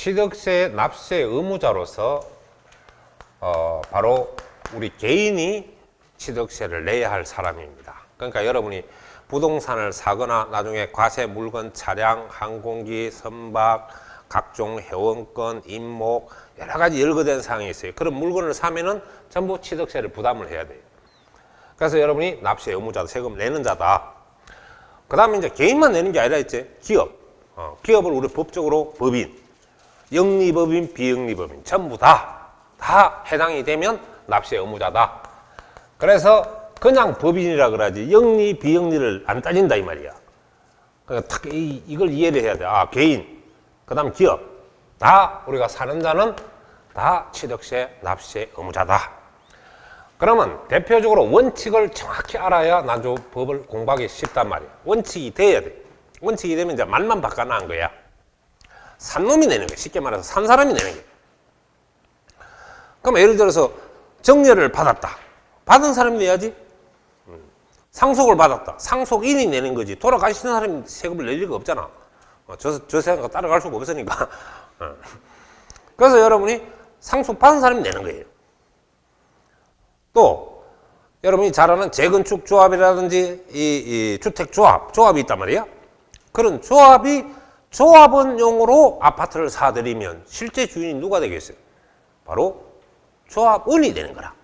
취득세 납세 의무자로서 바로 우리 개인이 취득세를 내야 할 사람입니다. 그러니까 여러분이 부동산을 사거나 나중에 과세 물건, 차량, 항공기, 선박, 각종 회원권, 임목 여러 가지 열거된 사항이 있어요. 그런 물건을 사면은 전부 취득세를 부담을 해야 돼요. 그래서 여러분이 납세 의무자다, 세금 내는 자다. 그 다음에 이제 개인만 내는 게 아니라 이제 기업. 기업을 우리 법적으로 법인, 영리법인, 비영리법인 전부 다 해당이 되면 납세 의무자다. 그래서 그냥 법인이라 그러지 영리, 비영리를 안 따진다 이 말이야. 그러니까 이걸 이해를 해야 돼. 개인, 그 다음 기업 다 우리가 사는 자는 다 취득세 납세 의무자다. 그러면 대표적으로 원칙을 정확히 알아야 나중 법을 공부하기 쉽단 말이야. 원칙이 돼야 돼. 원칙이 되면 이제 말만 바꿔나간 거야. 산 놈이 내는 거야. 쉽게 말해서 산 사람이 내는 거야. 그럼 예를 들어서 정려를 받았다. 받은 사람이 내야지. 상속을 받았다. 상속인이 내는 거지. 돌아가시는 사람이 세금을 낼 리가 없잖아. 저 세금과 따라갈 수가 없으니까. 그래서 여러분이 상속 받은 사람이 내는 거예요. 또 여러분이 잘 아는 재건축 조합이라든지 이 주택조합이 있단 말이야. 그런 조합원용으로 아파트를 사들이면 실제 주인이 누가 되겠어요? 바로 조합원이 되는 거라.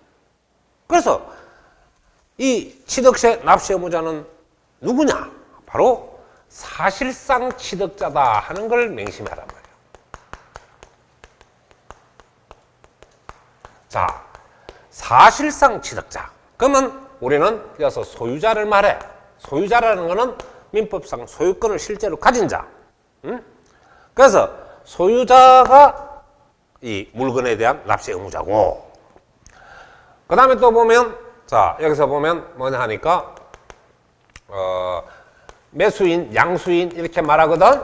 그래서 이 취득세 납세 의무자는 누구냐? 바로 사실상 취득자다 하는 걸 명심하란 말이에요. 자, 사실상 취득자. 그러면 우리는 그래서 소유자를 말해. 소유자라는 거는 민법상 소유권을 실제로 가진 자. 그래서 소유자가 이 물건에 대한 납세 의무자고. 그 다음에 또 보면, 자, 여기서 보면 뭐냐 하니까, 매수인, 양수인 이렇게 말하거든.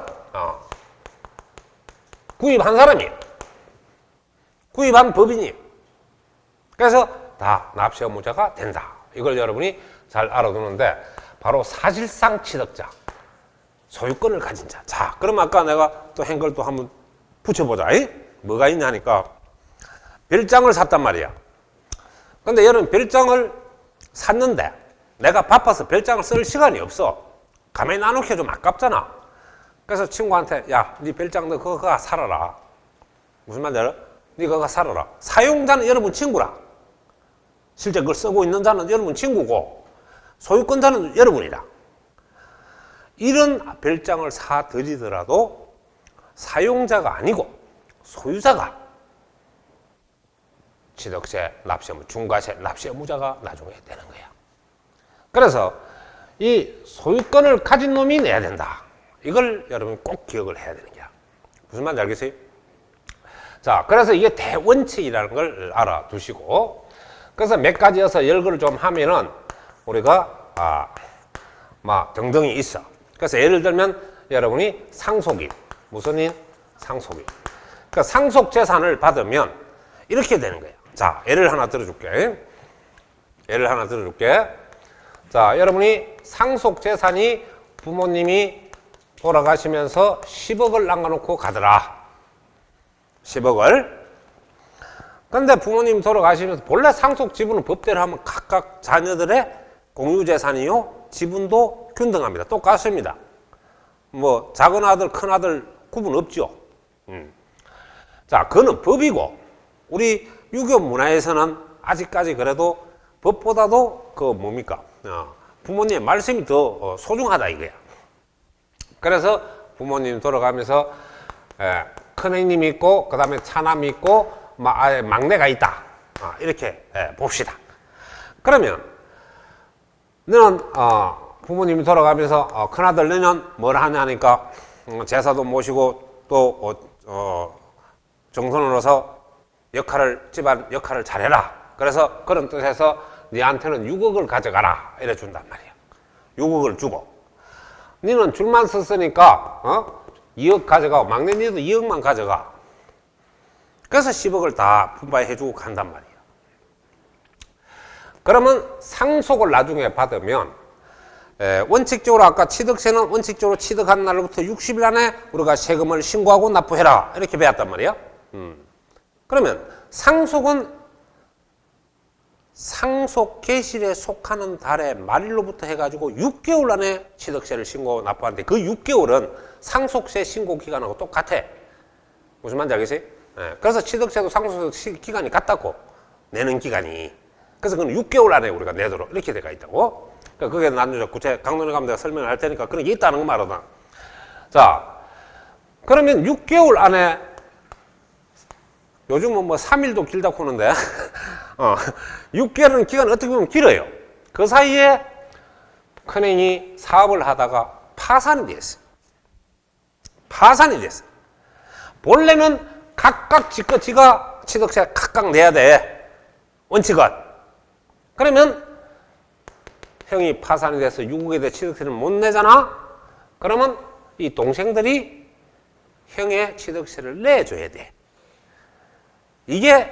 구입한 사람이, 구입한 법인이. 그래서 다 납세 의무자가 된다. 이걸 여러분이 잘 알아두는데 바로 사실상 취득자, 소유권을 가진 자. 자, 그럼 아까 내가 또 한 걸 또 한번 붙여보자. 뭐가 있냐 하니까 별장을 샀단 말이야. 근데 여러분 별장을 샀는데 내가 바빠서 별장을 쓸 시간이 없어. 가만히 놔놓기가 좀 아깝잖아. 그래서 친구한테 야, 네 별장 너 그거 살아라. 무슨 말인지 알아? 네 그거 살아라. 사용자는 여러분 친구라. 실제 그걸 쓰고 있는 자는 여러분 친구고 소유권자는 여러분이다. 이런 별장을 사들이더라도 사용자가 아니고 소유자가 취득세, 납세, 중과세, 납세 의무자가 나중에 되는 거야. 그래서 이 소유권을 가진 놈이 내야 된다. 이걸 여러분이 꼭 기억을 해야 되는 거야. 무슨 말인지 알겠어요? 자, 그래서 이게 대원칙이라는 걸 알아두시고, 그래서 몇 가지여서 열거를 좀 하면은 우리가 등등이 있어. 그래서 예를 들면 여러분이 상속인, 무슨 인? 상속인. 그러니까 상속 재산을 받으면 이렇게 되는 거예요. 자, 예를 하나 들어줄게. 자, 여러분이 상속 재산이 부모님이 돌아가시면서 10억을 남겨놓고 가더라. 10억을. 근데 부모님 돌아가시면서 본래 상속 지분은 법대로 하면 각각 자녀들의 공유재산이요, 지분도 균등합니다. 똑같습니다. 뭐 작은 아들, 큰 아들 구분 없죠. 자, 그거는 법이고 우리 유교 문화에서는 아직까지 그래도 법보다도 부모님의 말씀이 더 소중하다 이거야. 그래서 부모님 돌아가면서 큰형님이 있고 그 다음에 차남이 있고 막내가 있다. 이렇게 봅시다. 그러면 너는 부모님이 돌아가면서 큰아들 너는 뭘 하냐니까 제사도 모시고 또 정손으로서 집안 역할을 잘해라. 그래서 그런 뜻에서 네한테는 6억을 가져가라 이래 준단 말이야. 6억을 주고 너는 줄만 썼으니까 2억 가져가고 막내 니도 2억만 가져가. 그래서 10억을 다 분배해주고 간단 말이야. 그러면 상속을 나중에 받으면 원칙적으로 아까 취득세는 원칙적으로 취득한 날로부터 60일 안에 우리가 세금을 신고하고 납부해라 이렇게 배웠단 말이야. 그러면 상속은 상속 개실에 속하는 달의 말일로부터 해가지고 6개월 안에 취득세를 신고하고 납부하는데 그 6개월은 상속세 신고 기간하고 똑같아. 무슨 말인지 알겠어요? 그래서 취득세도 상속세 기간이 같다고 내는 기간이. 그래서 그건 6개월 안에 우리가 내도록 이렇게 돼가 있다고. 그러니까 그게 나중에 구체 강론에 가면 내가 설명을 할 테니까 그런 게 있다는 거 말하다. 자, 그러면 6개월 안에 요즘은 뭐 3일도 길다고 하는데 6개월은 기간 어떻게 보면 길어요. 그 사이에 큰형이 사업을 하다가 파산이 됐어요. 파산이 됐어요. 본래는 각각 지가 취득세 각각 내야 돼. 원칙은. 그러면 형이 파산이 돼서 유국에 대해 취득세를 못 내잖아? 그러면 이 동생들이 형의 취득세를 내줘야 돼. 이게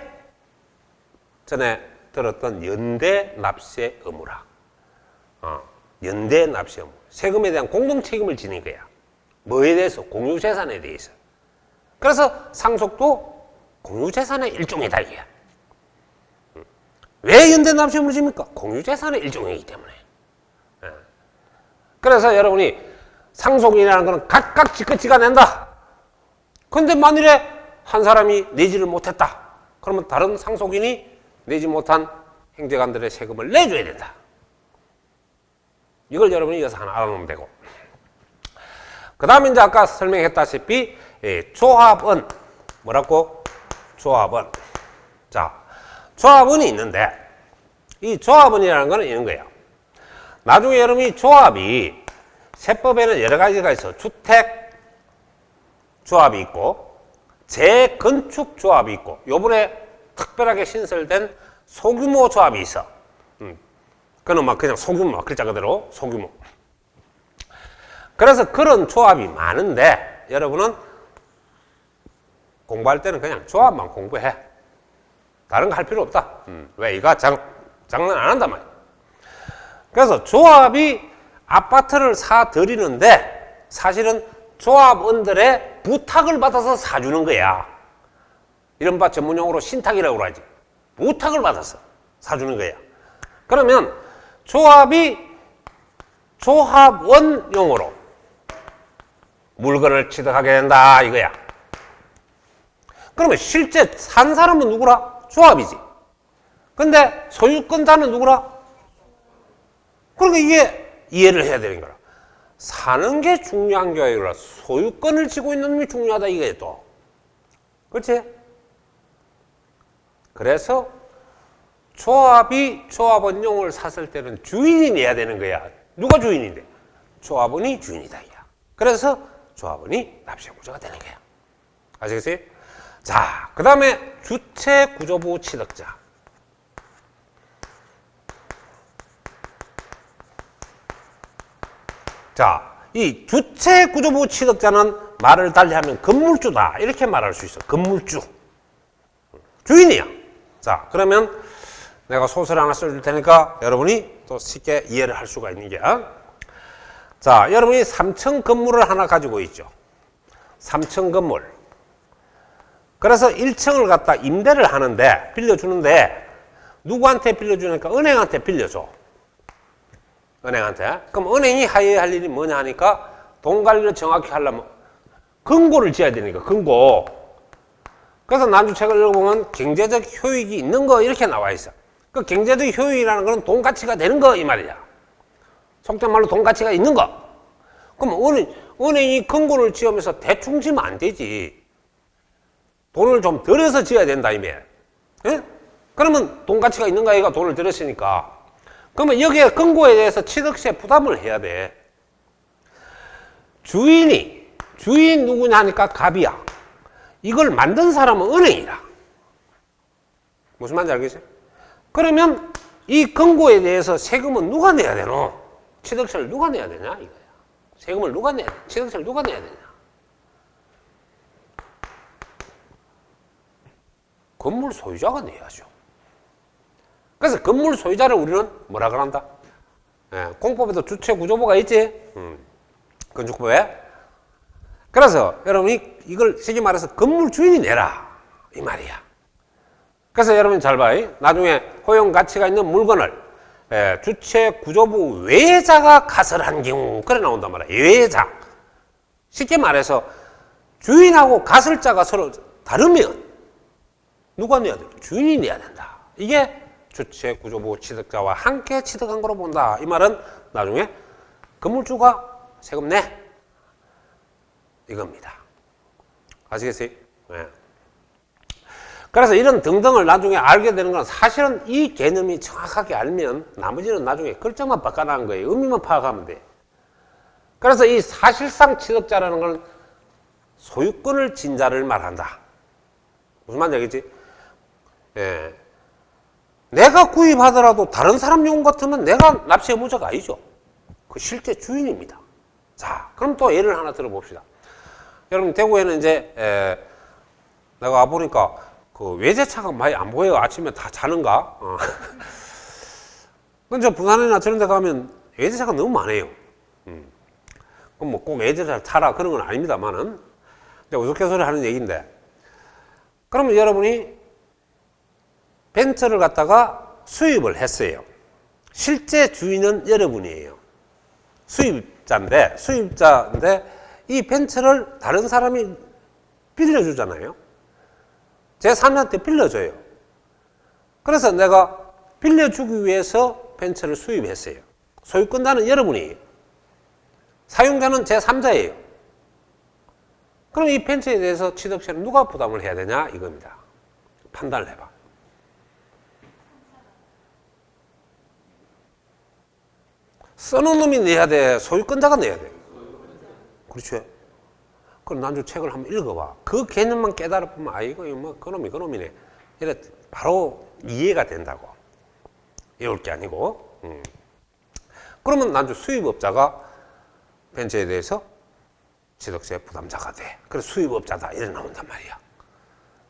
전에 들었던 연대 납세 의무라. 연대 납세 의무. 세금에 대한 공동 책임을 지는 거야. 뭐에 대해서? 공유재산에 대해서. 그래서 상속도 공유재산의 일종이다 이게. 왜 연대 납세 의무를 집니까? 공유재산의 일종이기 때문에. 그래서 여러분이 상속이라는 것은 각각 지가 낸다. 근데 만일에 한 사람이 내지를 못했다. 그러면 다른 상속인이 내지 못한 형제간들의 세금을 내줘야 된다. 이걸 여러분이 이어서 하나 알아놓으면 되고. 그 다음에 이제 아까 설명했다시피 조합은 뭐라고? 조합은. 자, 조합은이 있는데 이 조합은이라는 거는 이런 거예요. 나중에 여러분이 조합이 세법에는 여러 가지가 있어. 주택 조합이 있고 재건축 조합이 있고 요번에 특별하게 신설된 소규모 조합이 있어. 그건 막 그냥 소규모 글자 그대로 소규모. 그래서 그런 조합이 많은데 여러분은 공부할 때는 그냥 조합만 공부해. 다른 거 할 필요 없다. 왜? 이거 장난 안 한단 말이야. 그래서 조합이 아파트를 사들이는데 사실은 조합원들의 부탁을 받아서 사주는 거야. 이른바 전문용어로 신탁이라고 하지. 부탁을 받아서 사주는 거야. 그러면 조합이 조합원용으로 물건을 취득하게 된다 이거야. 그러면 실제 산 사람은 누구라? 조합이지. 근데 소유권자는 누구라? 그러니까 이게 이해를 해야 되는 거라. 사는 게 중요한 게 아니라 소유권을 쥐고 있는 놈이 중요하다 이거야 또. 그렇지? 그래서 조합이 조합원용을 샀을 때는 주인이 내야 되는 거야. 누가 주인인데? 조합원이 주인이다 이야. 그래서 조합원이 납세구조가 되는 거야. 아시겠어요? 자, 그 다음에 주체구조부 취득자. 자, 이 주체구조부 취득자는 말을 달리하면 건물주다 이렇게 말할 수 있어. 건물주. 주인이야. 자, 그러면 내가 소설 하나 써줄 테니까 여러분이 또 쉽게 이해를 할 수가 있는 게. 자, 여러분이 3층 건물을 하나 가지고 있죠. 3층 건물. 그래서 1층을 갖다 임대를 하는데 빌려주는데 누구한테 빌려주니까 은행한테 빌려줘. 은행한테. 그럼 은행이 해야 할 일이 뭐냐 하니까 돈 관리를 정확히 하려면 금고를 지어야 되니까 금고. 그래서 난주책을 읽어보면 경제적 효익이 있는 거 이렇게 나와 있어. 그 경제적 효익이라는 거는 돈 가치가 되는 거 이 말이야. 속된 말로 돈 가치가 있는 거. 그럼 은행이 금고를 지으면서 대충 지면 안 되지. 돈을 좀 들여서 지어야 된다 이미. 예? 그러면 돈 가치가 있는 거야. 돈을 들였으니까. 그러면 여기에 금고에 대해서 취득세 부담을 해야 돼. 주인 누구냐 하니까 갑이야. 이걸 만든 사람은 은행이다. 무슨 말인지 알겠어요? 그러면 이 금고에 대해서 세금은 누가 내야 되노? 취득세를 누가 내야 되냐 이거야. 세금을 누가 내야 돼? 취득세를 누가 내야 되냐? 건물 소유자가 내야죠. 그래서 건물 소유자를 우리는 뭐라 그런다? 공법에도 주체 구조부가 있지. 건축법에. 그래서 여러분이 이걸 쉽게 말해서 건물 주인이 내라 이 말이야. 그래서 여러분 잘 봐. 나중에 허용 가치가 있는 물건을 주체 구조부 외자가 가설한 경우 그래 나온단 말이야. 외자. 쉽게 말해서 주인하고 가설자가 서로 다르면 누가 내야 돼? 주인이 내야 된다. 이게 주체 구조부 취득자와 함께 취득한 거로 본다. 이 말은 나중에 건물주가 세금 내 이겁니다. 아시겠어요? 네. 그래서 이런 등등을 나중에 알게 되는 건 사실은 이 개념이 정확하게 알면 나머지는 나중에 글자만 바꿔나가는 거예요. 의미만 파악하면 돼. 그래서 이 사실상 취득자라는 건 소유권을 진 자를 말한다. 무슨 말인지 알겠지? 예. 내가 구입하더라도 다른 사람 용 같으면 내가 납세 의무자가 아니죠. 그 실제 주인입니다. 자, 그럼 또 예를 하나 들어봅시다. 여러분, 대구에는 이제, 내가 와보니까 그 외제차가 많이 안 보여요. 아침에 다 자는가? 근데 부산이나 저런 데 가면 외제차가 너무 많아요. 그럼 뭐 꼭 외제차를 타라 그런 건 아닙니다만은. 우스갯소리 하는 얘기인데. 그러면 여러분이 벤츠를 갖다가 수입을 했어요. 실제 주인은 여러분이에요. 수입자인데 이 벤츠를 다른 사람이 빌려주잖아요. 제3자한테 빌려줘요. 그래서 내가 빌려주기 위해서 벤츠를 수입했어요. 소유권자는 여러분이에요. 사용자는 제3자예요. 그럼 이 벤츠에 대해서 취득세는 누가 부담을 해야 되냐 이겁니다. 판단을 해봐. 써놓은 놈이 내야 돼? 소유권자가 내야 돼? 그렇죠? 그럼 난주 책을 한번 읽어봐. 그 개념만 깨달아보면, 이거 뭐, 그놈이네. 이래 바로 이해가 된다고. 이럴 게 아니고. 그러면 난주 수입업자가 벤처에 대해서 취득세 부담자가 돼. 그래서 수입업자다. 이래 나온단 말이야.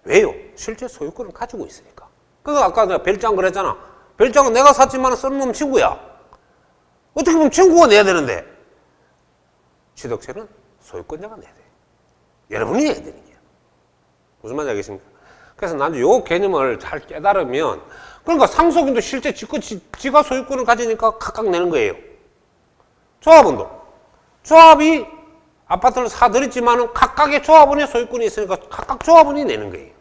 왜요? 실제 소유권을 가지고 있으니까. 그거 아까 내가 별장 그랬잖아. 별장은 내가 샀지만 쓰는 놈 친구야. 어떻게 보면 친구가 내야 되는데 취득세는 소유권자가 내야 돼. 여러분이 내야 되는 거야. 무슨 말인지 알겠습니까? 그래서 나도 요 개념을 잘 깨달으면 그러니까 상속인도 실제 지가 소유권을 가지니까 각각 내는 거예요. 조합이 아파트를 사들였지만은 각각의 조합원의 소유권이 있으니까 각각 조합원이 내는 거예요.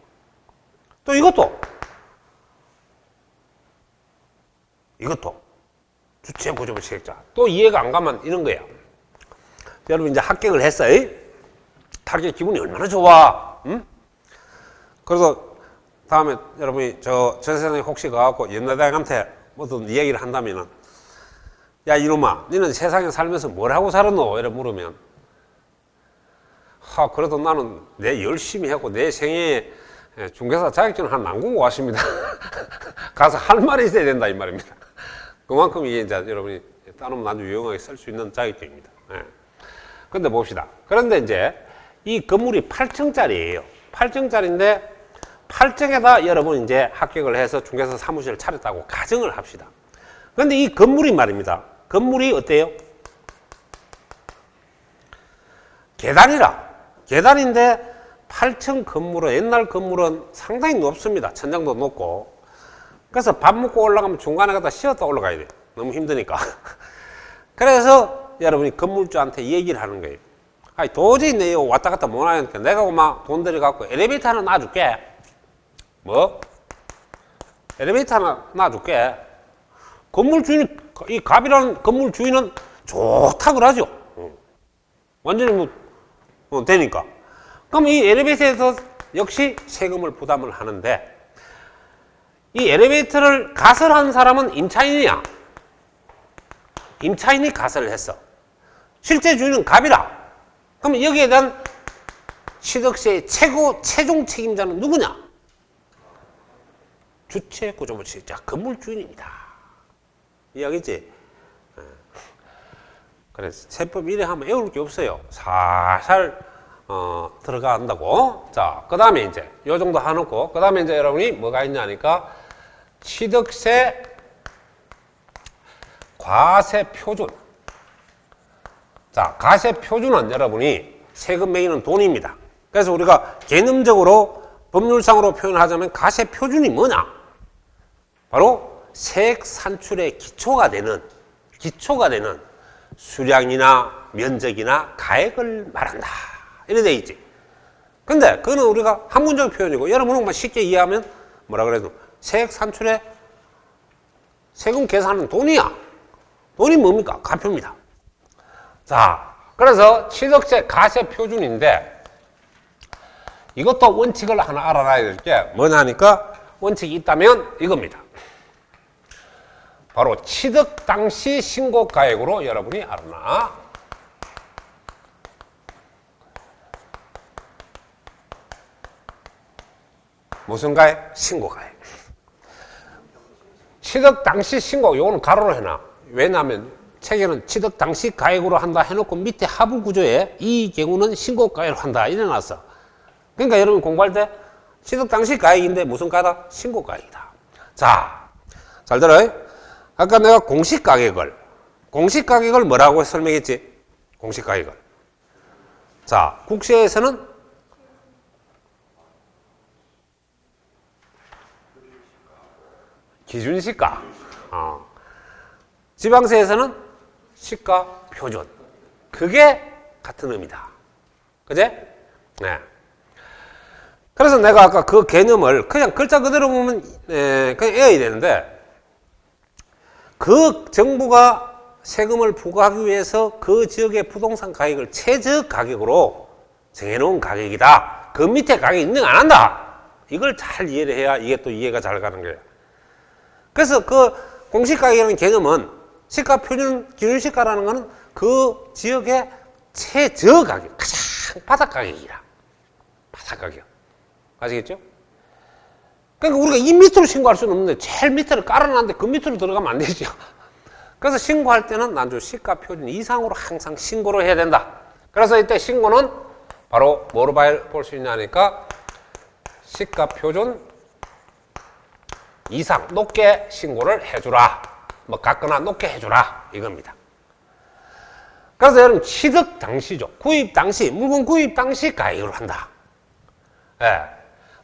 또 이것도 주체 구조부 취득자. 또 이해가 안 가면 이런 거야. 여러분 이제 합격을 했어요. 합격 기분이 얼마나 좋아. 응? 그래서 다음에 여러분이 저 세상에 혹시 가갖고 연나대학한테 무슨 이야기를 한다면은 야 이놈아 너는 세상에 살면서 뭘 하고 살았노? 이래 물으면 그래도 나는 내 열심히 하고 내 생애에 중개사 자격증을 하나 남기고 왔습니다. 가서 할 말이 있어야 된다 이 말입니다. 그만큼 이게 이제 여러분이 따놓으면 아주 유용하게 쓸 수 있는 자격증입니다. 그런데 봅시다. 그런데 이제 이 건물이 8층짜리예요. 8층짜리인데 8층에다 여러분 이제 합격을 해서 중개사 사무실을 차렸다고 가정을 합시다. 그런데 이 건물이 말입니다. 건물이 어때요? 계단인데 8층 건물은 옛날 건물은 상당히 높습니다. 천장도 높고. 그래서 밥 먹고 올라가면 중간에 가다 쉬었다 올라가야 돼요. 너무 힘드니까. 그래서 여러분이 건물주한테 얘기를 하는 거예요. 도저히 내 이거 왔다 갔다 못 하니까 내가 막 돈 들여갖고 엘리베이터 하나 놔줄게. 뭐? 엘리베이터 하나 놔줄게. 이 갑이라는 건물 주인은 좋다 그러죠. 완전히 되니까. 그럼 이 엘리베이터에서 역시 세금을 부담을 하는데 이 엘리베이터를 가설한 사람은 임차인이야. 임차인이 가설을 했어. 실제 주인은 갑이라. 그럼 여기에 대한 취득세의 최종 책임자는 누구냐? 주체 구조부 취득자 건물 주인입니다. 이해하겠지? 그래서 세법 이래 하면 외울 게 없어요. 살살 들어간다고. 자, 그 다음에 이제 요 정도 해놓고 그 다음에 이제 여러분이 뭐가 있냐니까 취득세 과세 표준. 자, 과세 표준은 여러분이 세금 매기는 돈입니다. 그래서 우리가 개념적으로 법률상으로 표현하자면 과세 표준이 뭐냐? 바로 세액 산출의 기초가 되는 수량이나 면적이나 가액을 말한다. 이래 돼 있지. 근데 그거는 우리가 학문적 표현이고 여러분은 쉽게 이해하면 뭐라 그래도 세액 산출의 세금 계산은 돈이야. 돈이 뭡니까? 과표입니다. 자, 그래서 취득세 과세 표준인데 이것도 원칙을 하나 알아놔야 될 게 뭐냐니까 원칙이 있다면 이겁니다. 바로 취득 당시 신고 가액으로 여러분이 알아놔. 무슨 가액? 신고 가액. 취득 당시 신고, 요거는 가로로 해놔. 왜냐하면 책에는 취득 당시 가액으로 한다 해놓고 밑에 하부 구조에 이 경우는 신고 가액으로 한다 이래 놨어. 그러니까 여러분 공부할 때 취득 당시 가액인데 무슨 가다? 신고 가액이다. 자, 잘 들어요. 아까 내가 공시 가격을 뭐라고 설명했지? 공시 가격을. 자, 국세에서는 기준 시가, 지방세에서는 시가 표준. 그게 같은 의미다. 그제? 네. 그래서 내가 아까 그 개념을 그냥 글자 그대로 보면 그냥 외워야 되는데 그 정부가 세금을 부과하기 위해서 그 지역의 부동산 가격을 최저 가격으로 정해놓은 가격이다. 그 밑에 가격이 인정 안 한다. 이걸 잘 이해를 해야 이게 또 이해가 잘 가는 거예요. 그래서 그 공시가격이라는 개념은 시가 표준 기준시가라는 거는 그 지역의 최저 가격, 가장 바닥 가격이라. 바닥 가격. 아시겠죠? 그러니까 우리가 이 밑으로 신고할 수는 없는데 제일 밑에를 깔아놨는데 그 밑으로 들어가면 안 되죠. 그래서 신고할 때는 난주 시가 표준 이상으로 항상 신고를 해야 된다. 그래서 이때 신고는 바로 뭐로 볼 수 있냐니까 시가 표준 이상 높게 신고를 해주라. 뭐 같거나 높게 해주라 이겁니다. 그래서 여러분 취득 당시죠. 구입 당시, 물건 구입 당시 가액으로 한다. 예.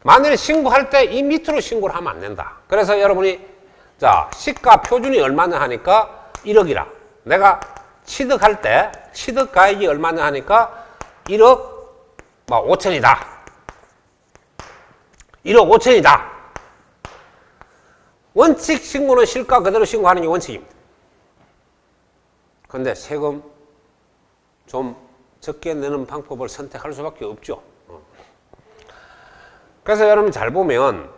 만일 신고할 때 이 밑으로 신고를 하면 안 된다. 그래서 여러분이 자 시가 표준이 얼마냐 하니까 1억이라. 내가 취득할 때 취득 가액이 얼마냐 하니까 1억 5천이다. 1억 5천이다. 원칙 신고는 실가 그대로 신고하는 게 원칙입니다. 그런데 세금 좀 적게 내는 방법을 선택할 수밖에 없죠. 그래서 여러분 잘 보면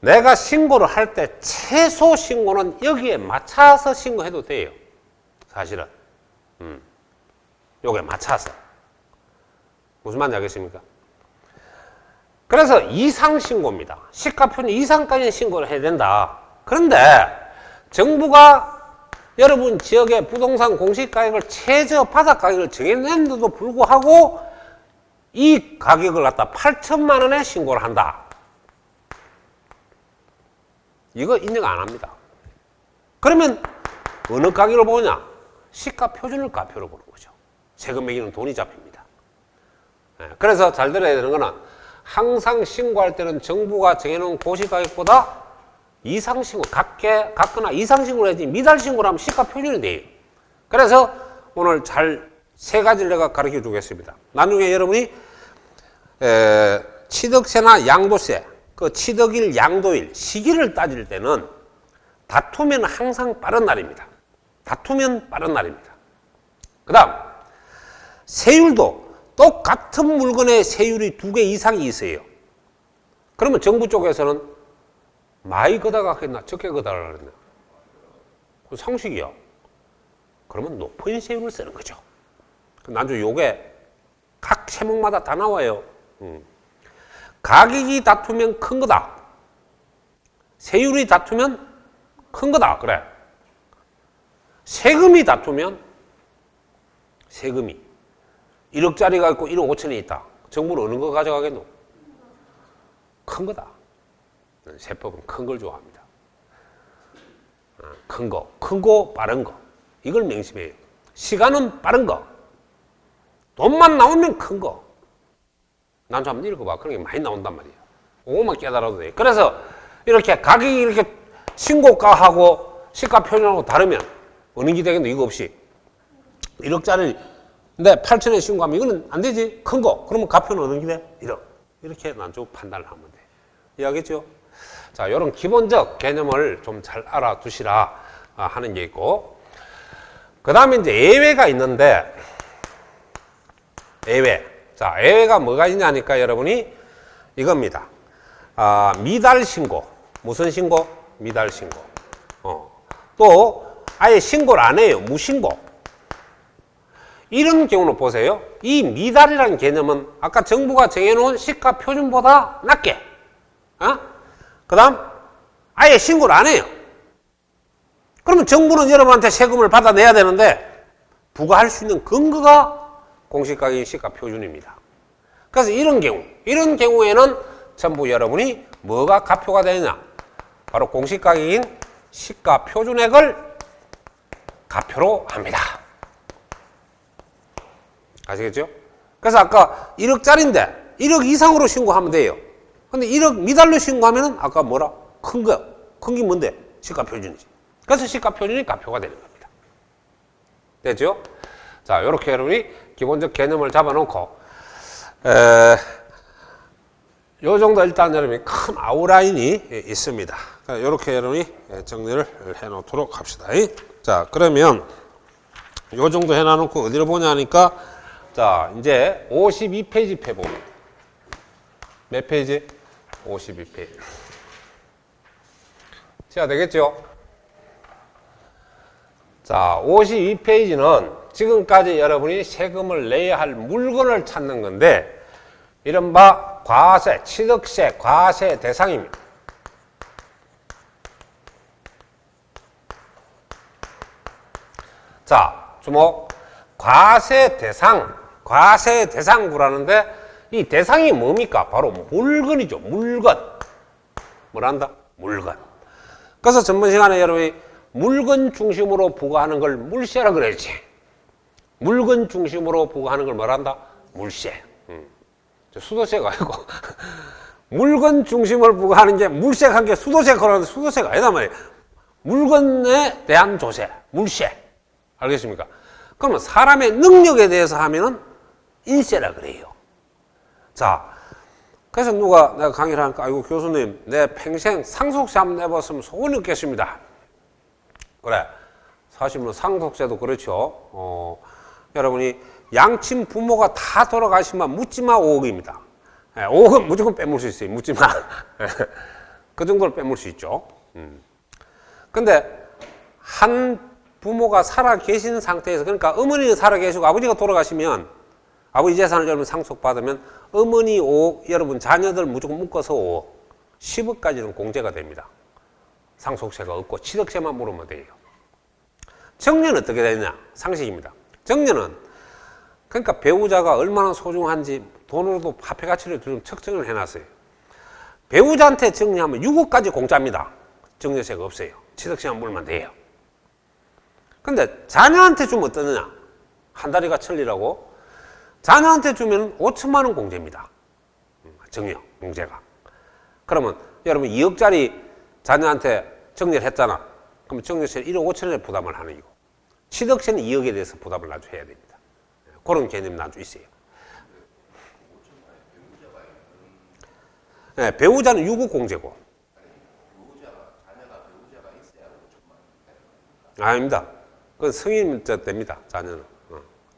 내가 신고를 할 때 최소 신고는 여기에 맞춰서 신고해도 돼요. 사실은. 요게 맞춰서. 무슨 말인지 알겠습니까? 그래서 이상 신고입니다. 시가 표준 이상까지는 신고를 해야 된다. 그런데 정부가 여러분 지역의 부동산 공시가격을 최저 바닥 가격을 정해냈는데도 불구하고 이 가격을 갖다 8천만 원에 신고를 한다. 이거 인정 안 합니다. 그러면 어느 가격을 보냐? 시가 표준을 가표로 보는 거죠. 세금 매기는 돈이 잡힙니다. 그래서 잘 들어야 되는 거는 항상 신고할 때는 정부가 정해놓은 고시가격보다 이상신고, 같거나 이상신고를 해야지 미달 신고를 하면 시가 표준이 돼요. 그래서 오늘 세 가지를 내가 가르쳐 주겠습니다. 나중에 여러분이 취득세나 양도세, 그 취득일, 양도일, 시기를 따질 때는 다투면 항상 빠른 날입니다. 다투면 빠른 날입니다. 그 다음 세율도 똑같은 물건의 세율이 2개 이상이 있어요. 그러면 정부 쪽에서는 많이 걷어가 하겠나 적게 걷어가 하겠나? 그 상식이야. 그러면 높은 세율을 쓰는 거죠. 나중에 요게 각 세목마다 다 나와요. 가격이 다투면 큰 거다. 세율이 다투면 큰 거다. 그래. 세금이 다투면 세금이 1억짜리가 있고 1억 5천이 있다. 정부는 어느 거 가져가겠노? 큰 거다. 세법은 큰 걸 좋아합니다. 큰 거, 크고 빠른 거. 이걸 명심해요. 시간은 빠른 거. 돈만 나오면 큰 거. 난 좀 한번 읽어봐. 그런 게 많이 나온단 말이에요. 그것만 깨달아도 돼. 그래서 이렇게 가격이 이렇게 신고가하고 시가 표준하고 다르면 어느 게 되겠노? 이거 없이 1억짜리 근데 8천에 신고하면 이거는 안 되지. 큰 거. 그러면 가표는 어느 게 돼? 1억. 이렇게 난쭉 판단을 하면 돼. 이해하겠죠? 자, 이런 기본적 개념을 좀 잘 알아두시라 하는 게 있고, 그 다음에 이제 예외가 있는데, 예외. 자, 예외가 뭐가 있냐니까 여러분이 이겁니다. 미달 신고. 무슨 신고? 미달 신고. 또 아예 신고를 안 해요. 무신고. 이런 경우는 보세요. 이 미달이라는 개념은 아까 정부가 정해놓은 시가 표준보다 낮게. 그 다음 아예 신고를 안 해요. 그러면 정부는 여러분한테 세금을 받아내야 되는데 부과할 수 있는 근거가 공시가격의 시가 표준입니다. 그래서 이런 경우에는 전부 여러분이 뭐가 가표가 되느냐? 바로 공시가격인 시가 표준액을 가표로 합니다. 아시겠죠? 그래서 아까 1억짜리인데 1억 이상으로 신고하면 돼요. 근데 1억 미달로 신고하면은 아까 뭐라? 큰 게 뭔데? 시가 표준이지. 그래서 시가 표준이 가표가 되는 겁니다. 됐죠? 자, 이렇게 여러분이 기본적 개념을 잡아놓고, 요 정도 일단 여러분이 큰 아웃라인이 있습니다. 이렇게 여러분이 정리를 해 놓도록 합시다. 자, 그러면 요 정도 해 놔놓고 어디로 보냐 하니까, 자, 이제 52페이지 펴봅니다. 몇 페이지? 52페이지. 자, 되겠죠? 자, 52페이지는 지금까지 여러분이 세금을 내야 할 물건을 찾는 건데, 이른바 과세, 취득세, 과세 대상입니다. 자, 주목. 과세 대상구라는데, 이 대상이 뭡니까? 바로 물건이죠. 물건. 뭐란다? 물건. 그래서 전번 시간에 여러분이 물건 중심으로 부과하는 걸 물세라 그랬지. 물건 중심으로 부과하는 걸 뭐란다? 물세. 수도세가 아니고 물건 중심으로 부과하는 게 물세가 한 게 수도세가 그러는데 수도세가 아니다 말이에요. 물건에 대한 조세, 물세. 알겠습니까? 그러면 사람의 능력에 대해서 하면은 인세라 그래요. 자, 그래서 내가 강의를 하니까, 아이고, 교수님, 내 평생 상속세 한번 내봤으면 소원이 없겠습니다. 그래. 사실 뭐 상속세도 그렇죠. 여러분이 양친 부모가 다 돌아가시면 묻지마 5억입니다. 5억은 무조건 빼물 수 있어요. 묻지마. 그 정도를 빼물 수 있죠. 근데 한 부모가 살아 계신 상태에서, 그러니까 어머니는 살아 계시고 아버지가 돌아가시면 아버지 재산을 여러분 상속받으면 어머니 5억, 여러분 자녀들 무조건 묶어서 5억, 10억까지는 공제가 됩니다. 상속세가 없고 취득세만 물으면 돼요. 정년은 어떻게 되느냐? 상식입니다. 정년은 그러니까 배우자가 얼마나 소중한지 돈으로도 화폐 가치를 좀 측정을 해놨어요. 배우자한테 정리하면 6억까지 공짜입니다. 정년세가 없어요. 취득세만 물면 돼요. 근데 자녀한테 주면 어떠느냐? 한 달이가 천리라고. 자녀한테 주면 5천만 원 공제입니다. 정년, 공제가. 그러면 여러분 2억짜리 자녀한테 정리를 했잖아. 그럼 정년세를 1억 5천원에 부담을 하는 이고. 취득세는 2억에 대해서 부담을 나중에 해야 됩니다. 그런 개념이 나중에 있어요. 네, 배우자는 6억 공제고. 아닙니다. 그건 성인이면 됩니다. 자녀는.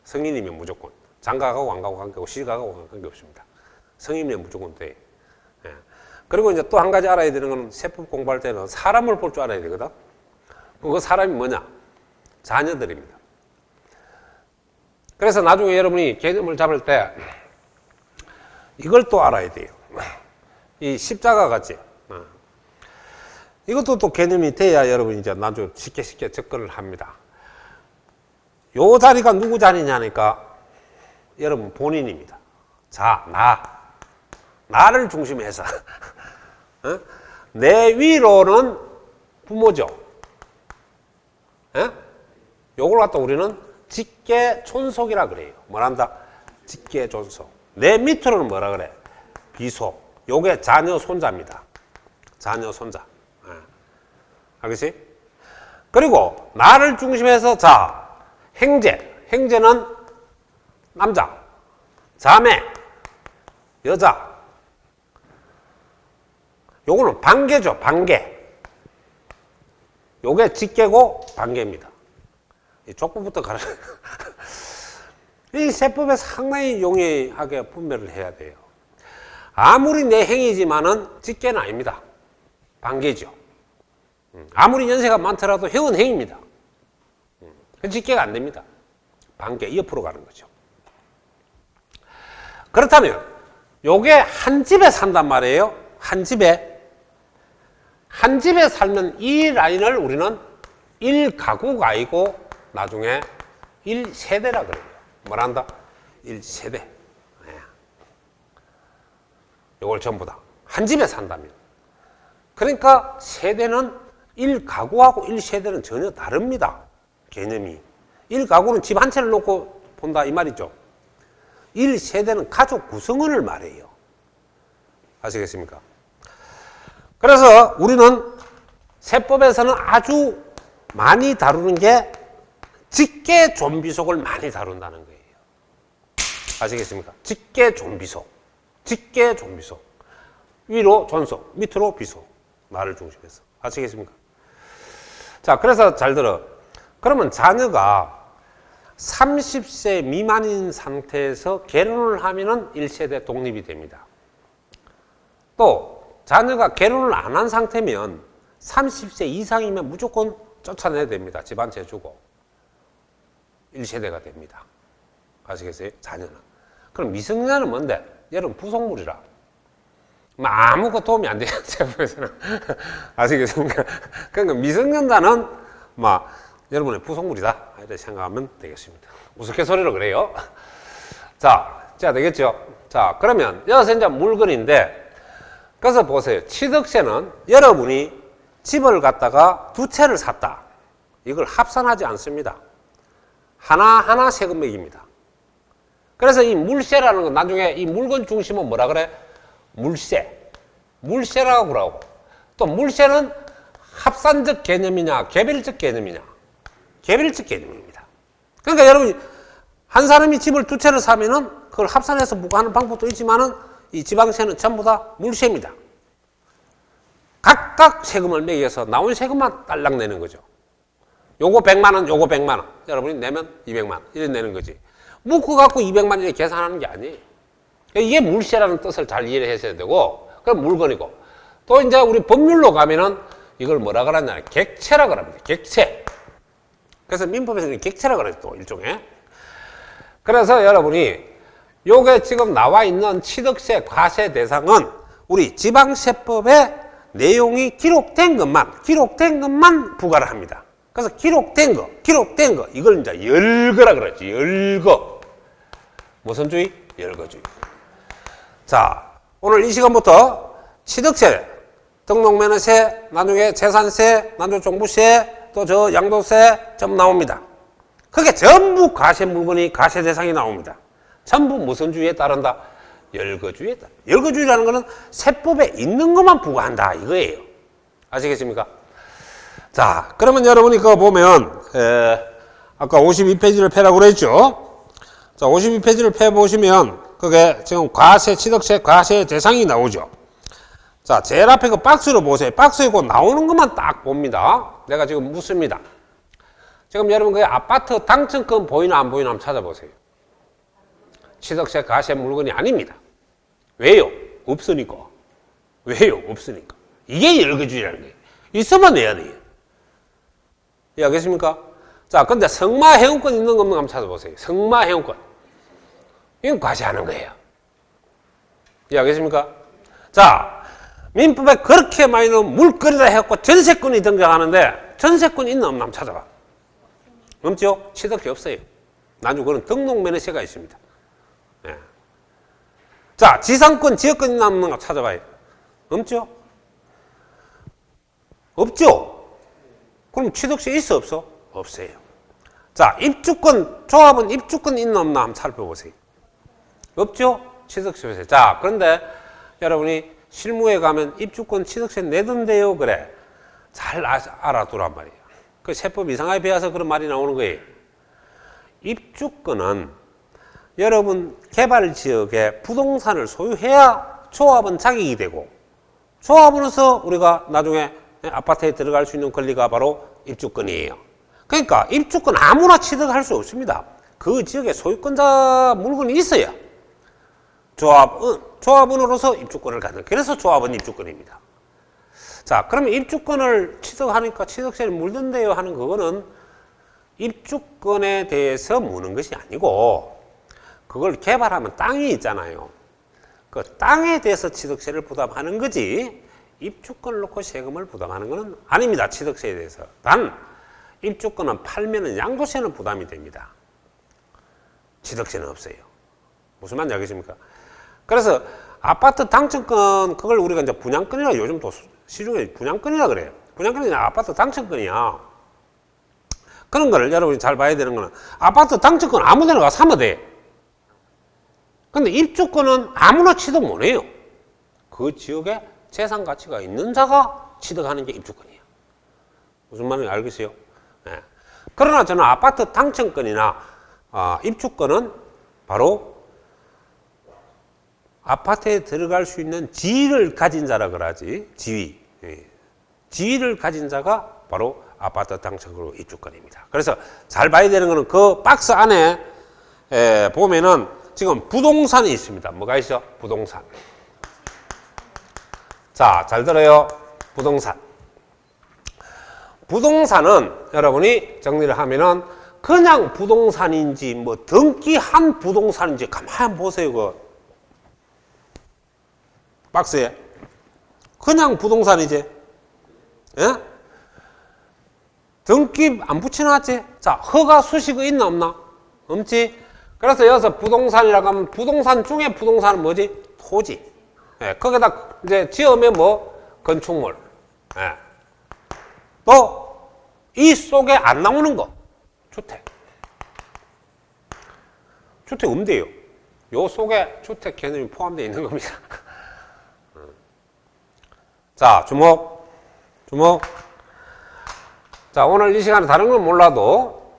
성인이면 무조건. 장가가고 안 가고 관계고 시가가고 관계 없습니다. 성인이면 무조건 돼. 예. 그리고 이제 또 한 가지 알아야 되는 건 세법 공부할 때는 사람을 볼 줄 알아야 되거든. 그 사람이 뭐냐? 자녀들입니다. 그래서 나중에 여러분이 개념을 잡을 때 이걸 또 알아야 돼요. 이 십자가 같지? 이것도 또 개념이 돼야 여러분이 이제 나중에 쉽게 접근을 합니다. 요 자리가 누구 자리냐니까 여러분 본인입니다. 나를 중심해서 내 위로는 부모죠. 예? 요걸 갖다 우리는 직계존속이라 그래요. 뭐란다? 직계존속. 내 밑으로는 뭐라 그래? 비속. 요게 자녀 손자입니다. 자녀 손자. 예. 알겠지? 그리고 나를 중심해서 자, 행제. 행제는 남자. 자매. 여자. 요거는 반계죠. 반계. 요게 직계고 반계입니다. 이 족보부터 가르쳐. 이 세법에 상당히 용이하게 분별을 해야 돼요. 아무리 내 행이지만은 직계는 아닙니다. 반계죠. 아무리 연세가 많더라도 형은 행입니다. 직계가 안 됩니다. 반계 옆으로 가는 거죠. 그렇다면 요게 한 집에 산단 말이에요. 한 집에 살면 이 라인을 우리는 1가구가 아니고 나중에 1세대라 그래요. 뭐란다? 1세대. 네. 요걸 전부 다. 한 집에 산다면. 그러니까 세대는 1가구하고 1세대는 전혀 다릅니다. 개념이. 1가구는 집 한 채를 놓고 본다 이 말이죠. 1세대는 가족 구성원을 말해요. 아시겠습니까? 그래서 우리는 세법에서는 아주 많이 다루는 게 직계존비속을 많이 다룬다는 거예요. 아시겠습니까? 직계존비속. 직계존비속. 위로 존속, 밑으로 비속. 나를 중심해서. 아시겠습니까? 자, 그래서 잘 들어. 그러면 자녀가 30세 미만인 상태에서 결혼을 하면은 1세대 독립이 됩니다. 또 자녀가 결혼을 안 한 상태면 30세 이상이면 무조건 쫓아내야 됩니다. 집 한 채 주고 1세대가 됩니다. 아시겠어요? 자녀는. 그럼 미성년자는 뭔데? 여러분 부속물이라. 아무것도 도움이 안 돼요. 세법에서는. 아시겠습니까? 그러니까 미성년자는 여러분의 부속물이다. 이렇게 생각하면 되겠습니다. 우스갯소리로 그래요. 자 되겠죠? 자, 그러면 여기서 이제 물건인데, 그래서 보세요. 취득세는 여러분이 집을 갖다가 두 채를 샀다. 이걸 합산하지 않습니다. 하나하나 세금 매깁니다. 그래서 이 물세라는 건 나중에 이 물건 중심은 뭐라 그래? 물세. 물세라고 그러고. 또 물세는 합산적 개념이냐, 개별적 개념이냐? 개별적 개념입니다. 그러니까 여러분이 한 사람이 집을 두 채를 사면은 그걸 합산해서 부과하는 방법도 있지만은 이 지방세는 전부 다 물세입니다. 각각 세금을 매겨서 나온 세금만 딸랑 내는 거죠. 요거 100만 원, 요거 100만 원. 여러분이 내면 200만 원. 이래 내는 거지. 묶어갖고 200만 원 이렇게 계산하는 게 아니에요. 이게 물세라는 뜻을 잘 이해를 하셔야 되고, 그럼 물건이고. 또 이제 우리 법률로 가면은 이걸 뭐라 그러냐. 객체라 그럽니다. 객체. 그래서 민법에서는 객체라 그러죠. 또 일종의. 그래서 여러분이 요게 지금 나와 있는 취득세 과세 대상은 우리 지방세법의 내용이 기록된 것만 부과를 합니다. 그래서 기록된 거, 이걸 이제 열거라 그러지. 열거. 무슨 주의? 열거주의. 자, 오늘 이 시간부터 취득세, 등록면허세, 나중에 재산세, 나중에 종부세, 또 저 양도세 전부 나옵니다. 그게 전부 과세 물건이 과세 대상이 나옵니다. 전부 무슨 주의에 따른다? 열거주의에 따른다. 열거주의라는 것은 세법에 있는 것만 부과한다 이거예요. 아시겠습니까? 자, 그러면 여러분이 그거 보면 아까 52페이지를 펴라고 그랬죠? 자, 52페이지를 펴보시면 그게 지금 과세, 취득세, 과세 대상이 나오죠. 자, 제일 앞에 그 박스로 보세요. 박스에 그 나오는 것만 딱 봅니다. 내가 지금 묻습니다. 지금 여러분 그 아파트 당첨권 보이나 안 보이나 한번 찾아보세요. 취득세, 과세 물건이 아닙니다. 왜요? 없으니까. 왜요? 없으니까. 이게 열거주의라는 거예요. 있으면 내야 돼요. 이해하겠습니까? 자, 근데 성마회원권 있는 거 없는 거 한번 찾아보세요. 성마회원권. 이건 과세하는 거예요. 이해하겠습니까? 자, 민법에 그렇게 많이 넣은 물건이라 해갖고 전세권이 등장하는데 전세권 있나 없나 한번 찾아봐. 없죠? 취득세 없어요. 나중에 그런 등록면허세가 있습니다. 예. 자, 지상권, 지역권 있나 없는 거 찾아봐요. 없죠? 없죠? 그럼 취득세 있어 없어? 없어요. 자, 입주권, 조합은 입주권 있나 없나 한번 살펴보세요. 없죠? 취득세. 자, 그런데 여러분이 실무에 가면 입주권 취득세 내던데요. 그래. 잘 알아두란 말이에요. 그 세법 이상하게 배워서 그런 말이 나오는 거예요. 입주권은 여러분 개발 지역에 부동산을 소유해야 조합은 자격이 되고 조합으로서 우리가 나중에 아파트에 들어갈 수 있는 권리가 바로 입주권이에요. 그러니까 입주권 아무나 취득할 수 없습니다. 그 지역에 소유권자 물건이 있어야 조합원으로서 입주권을 갖는. 그래서 조합은 입주권입니다. 자, 그러면 입주권을 취득하니까 취득세를 물던데요 하는 그거는 입주권에 대해서 무는 것이 아니고 그걸 개발하면 땅이 있잖아요. 그 땅에 대해서 취득세를 부담하는 거지 입주권을 놓고 세금을 부담하는 것은 아닙니다. 취득세에 대해서. 단 입주권은 팔면은 양도세는 부담이 됩니다. 취득세는 없어요. 무슨 말인지 알겠습니까? 그래서 아파트 당첨권 그걸 우리가 이제 분양권이라 요즘 또 시중에 분양권이라 그래요. 분양권이 아파트 당첨권이야. 그런 거를 여러분이 잘 봐야 되는 거는 아파트 당첨권 아무 데나 가서 사면 돼. 근데 입주권은 아무나 취득 못 해요. 그 지역에 재산 가치가 있는 자가 취득하는 게 입주권이에요. 무슨 말인지 알겠어요? 네. 그러나 저는 아파트 당첨권이나 입주권은 바로 아파트에 들어갈 수 있는 지위를 가진 자라 그러지. 지위. 지위를 가진 자가 바로 아파트 당첨으로 입주권입니다. 그래서 잘 봐야 되는 거는 그 박스 안에 보면은 지금 부동산이 있습니다. 뭐가 있어? 부동산. 자, 잘 들어요. 부동산. 부동산은 여러분이 정리를 하면은 그냥 부동산인지 뭐 등기한 부동산인지 가만히 보세요. 그 박스에. 그냥 부동산이지. 예? 등기 안 붙여놨지? 자, 허가 수식어 있나 없나? 없지? 그래서 여기서 부동산이라고 하면 부동산 중에 부동산은 뭐지? 토지. 예, 거기다 이제 지으면 뭐? 건축물. 예. 또 이 속에 안 나오는 거. 주택. 주택 없대요. 요 속에 주택 개념이 포함되어 있는 겁니다. 자, 주목. 주목. 자, 오늘 이 시간에 다른 건 몰라도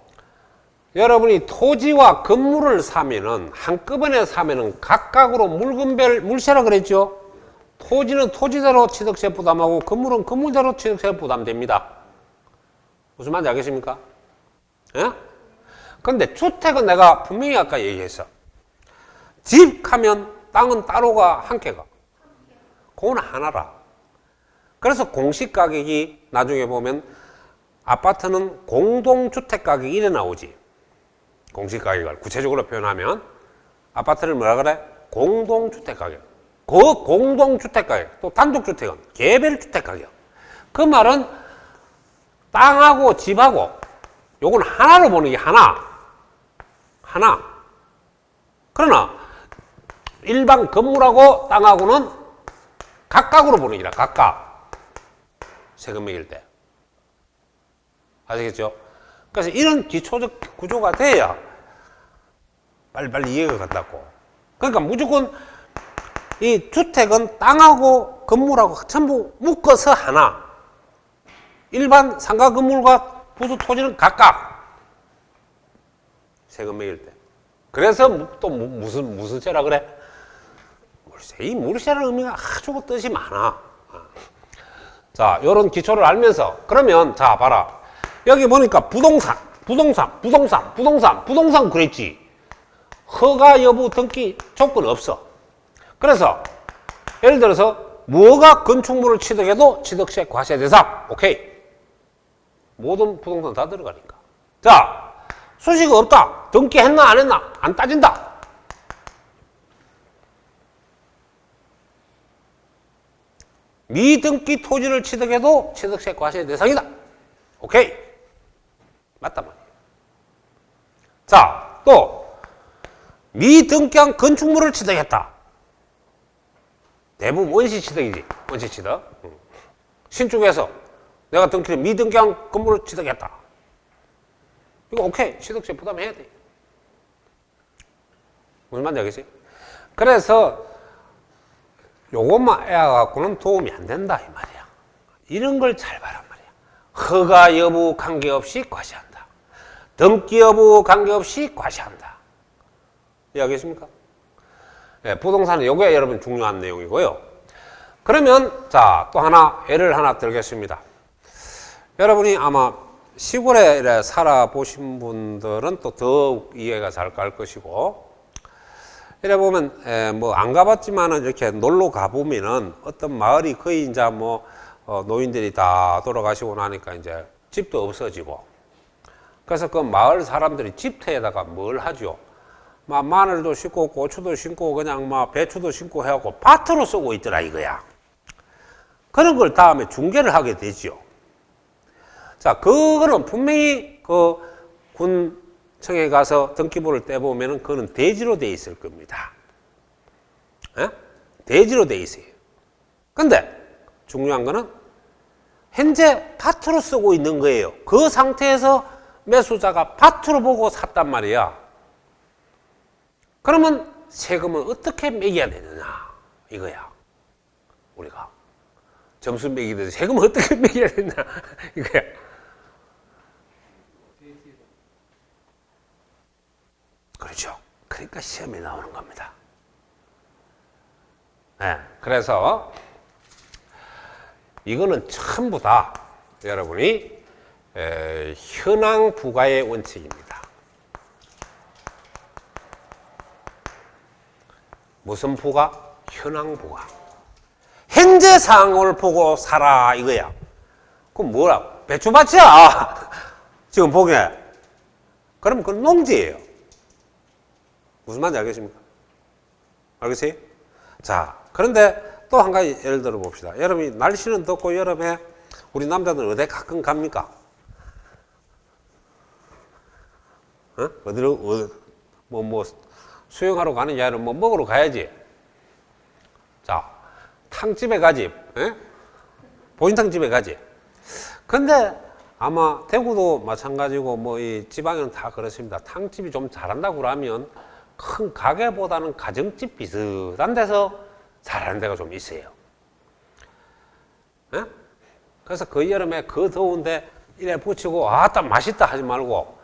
여러분이 토지와 건물을 사면은 한꺼번에 사면은 각각으로 물건별 물세라 그랬죠? 토지는 토지대로 취득세 부담하고 건물은 건물대로 취득세 부담됩니다. 무슨 말인지 알겠습니까? 예? 근데 주택은 내가 분명히 아까 얘기했어. 집 하면 땅은 따로가 한 개가. 그건 하나라. 그래서 공시가격이 나중에 보면 아파트는 공동주택가격이 이래 나오지. 공시가격을 구체적으로 표현하면 아파트를 뭐라 그래? 공동주택가격. 그 공동주택가격. 또 단독주택은 개별주택가격. 그 말은 땅하고 집하고 요건 하나로 보는 게 하나. 그러나 일반 건물하고 땅하고는 각각으로 보는 게라. 각각. 세금 매길 때. 아시겠죠? 그래서 이런 기초적 구조가 돼야 빨리빨리 이해가 간다고. 그러니까 무조건 이 주택은 땅하고 건물하고 전부 묶어서 하나. 일반 상가 건물과 부수 토지는 각각 세금 매길 때. 그래서 또 무슨 세라 그래? 물세. 이 물세라는 의미가 아주 뜻이 많아. 자, 요런 기초를 알면서 그러면 자 봐라. 여기 보니까 부동산 그랬지. 허가 여부 등기 조건 없어. 그래서 예를 들어서 뭐가 건축물을 취득해도 취득세 과세 대상. 오케이. 모든 부동산 다 들어가니까. 자, 수식어 없다. 등기했나 안 했나 안 따진다. 미등기 토지를 취득해도 취득세 과세 대상이다. 오케이. 맞단 말이에요. 자, 또 미등기한 건축물을 취득했다. 대부분 원시 취득이지. 원시 취득. 신축해서 내가 미등기한 건물을 취득했다. 이거 오케이. 취득세 부담해야 돼. 무슨 말인지 알겠어요? 그래서 요것만 해갖고는 도움이 안 된다 이 말이야. 이런 걸 잘 봐란 말이야. 허가 여부 관계없이 과세한다. 등기 여부 관계없이 과세한다. 이해하겠습니까? 네, 부동산은 요게 여러분 중요한 내용이고요. 그러면 자, 또 하나 예를 하나 들겠습니다. 여러분이 아마 시골에 살아보신 분들은 또 더욱 이해가 잘 갈 것이고, 이래 보면 뭐 안 가봤지만은 이렇게 놀러 가보면은 어떤 마을이 거의 이제 뭐 노인들이 다 돌아가시고 나니까 이제 집도 없어지고, 그래서 그 마을 사람들이 집터에다가 뭘 하죠? 막 마늘도 심고 고추도 심고 그냥 막 배추도 심고 해갖고 밭으로 쓰고 있더라 이거야. 그런 걸 다음에 중개를 하게 되죠. 자, 그거는 분명히 그 군청에 가서 등기부를 떼보면은 그거는 대지로 돼 있을 겁니다. 에? 대지로 돼 있어요. 근데 중요한 거는 현재 밭으로 쓰고 있는 거예요. 그 상태에서 매수자가 밭으로 보고 샀단 말이야. 그러면 세금을 어떻게 매겨야 되느냐 이거야. 우리가 점수 매기듯이 세금을 어떻게 매겨야 되느냐 이거야. 그렇죠. 그러니까 시험에 나오는 겁니다. 네, 그래서 이거는 전부 다 여러분이 현황 부과의 원칙입니다. 무슨 부과? 현황 부과. 현재 상황을 보고 살아 이거야. 그럼 뭐라? 배추밭이야. 지금 보게. 그럼 그건 농지예요. 무슨 말인지 알겠습니까? 알겠어요? 자, 그런데 또 한 가지 예를 들어 봅시다. 여름이 날씨는 덥고 여름에 우리 남자들 어디 가끔 갑니까? 어디로 뭐 수영하러 가는 게 아니라 뭐 먹으러 가야지. 자, 탕집에 가지. 보신탕집에 가지. 근데 아마 대구도 마찬가지고 뭐 이 지방은 다 그렇습니다. 탕집이 좀 잘한다고 그러면 큰 가게보다는 가정집 비슷한 데서 잘하는 데가 좀 있어요. 그래서 그 여름에 그 더운데 이래 붙이고 아따 맛있다 하지 말고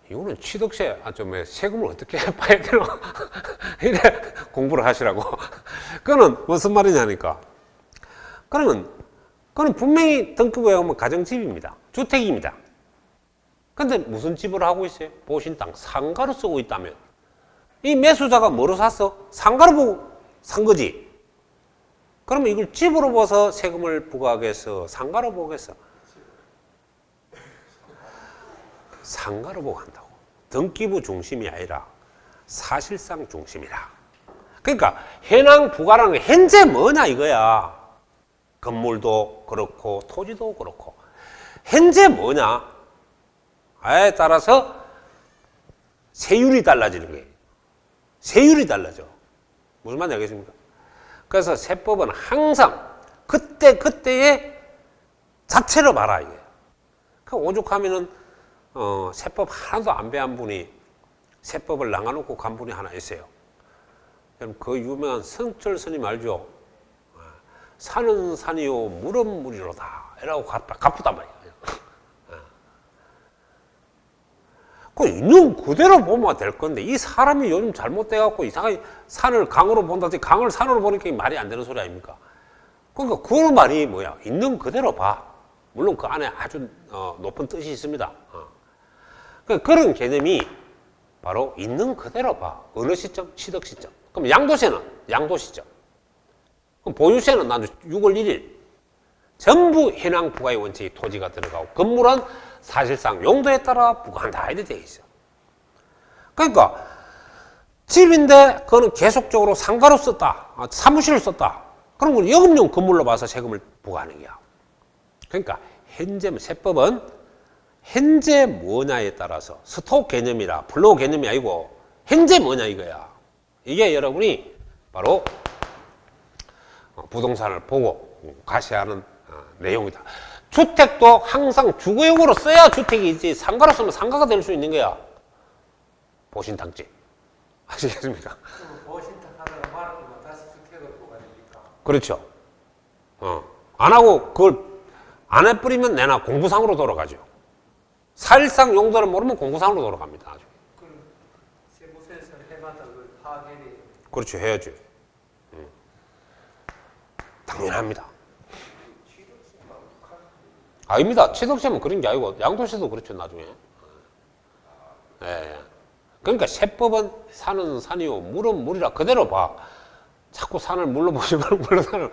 이거는 취득세, 좀 세금을 어떻게 봐야 되나 이래 공부를 하시라고. 그거는 무슨 말이냐니까. 그러면 그건 분명히 등기부에 오면 가정집입니다. 주택입니다. 근데 무슨 집을 하고 있어요? 보신 땅 상가로 쓰고 있다면 이 매수자가 뭐로 샀어? 상가로 보고 산 거지. 그러면 이걸 집으로 봐서 세금을 부과하겠어? 상가로 보겠어? 상가로 보고 한다고. 등기부 중심이 아니라 사실상 중심이라. 그러니까 현황 부과라는 게 현재 뭐냐 이거야. 건물도 그렇고 토지도 그렇고 현재 뭐냐에 따라서 세율이 달라지는 거예요. 세율이 달라져. 무슨 말인지 알겠습니까? 그래서 세법은 항상 그때의 자체로 봐라 이거예요. 그 오죽하면은 세법 하나도 안 배운 분이 세법을 낭아놓고 간 분이 하나 있어요. 그 유명한 성철 스님 알죠? 산은 산이요 물은 물이로다 이라고 갚았단 말이에요. 그 있는 그대로 보면 될 건데 이 사람이 요즘 잘못돼갖고 이상하게 산을 강으로 본다든지 강을 산으로 보니까 말이 안 되는 소리 아닙니까? 그러니까 그 말이 뭐야? 있는 그대로 봐. 물론 그 안에 아주 높은 뜻이 있습니다. 그런 개념이 바로 있는 그대로 봐. 어느 시점? 취득 시점. 그럼 양도세는 양도 시점. 그럼 보유세는 나도 6월 1일. 전부 현황 부과의 원칙이 토지가 들어가고 건물은 사실상 용도에 따라 부과한다 이렇게 되어 있어. 그러니까 집인데 그거는 계속적으로 상가로 썼다. 사무실을 썼다. 그럼 그건 영업용 건물로 봐서 세금을 부과하는 거야. 그러니까 현재 세법은 현재 뭐냐에 따라서 스톡 개념이라 플로우 개념이 아니고 현재 뭐냐 이거야. 이게 여러분이 바로 부동산을 보고 과세하는 내용이다. 주택도 항상 주거용으로 써야 주택이지 상가로 쓰면 상가가 될 수 있는 거야. 보신탕집. 아시겠습니까? 보신탕 하다가 말하면 다시 주택으로 보관됩니까? 그렇죠. 안 하고 그걸 안 해버리면 내나 공부상으로 돌아가죠. 사실상 용도를 모르면 공부상으로 돌아갑니다. 아주. 그럼 세무서에서 해마다 그걸 파악해야 돼요. 그렇죠. 해야죠. 당연합니다. 아닙니다. 취득세는 그런 게 아니고 양도세도 그렇죠. 나중에. 예. 그러니까 세법은 산은 산이요 물은 물이라 그대로 봐. 자꾸 산을 물로 보지 말고 물로 산을.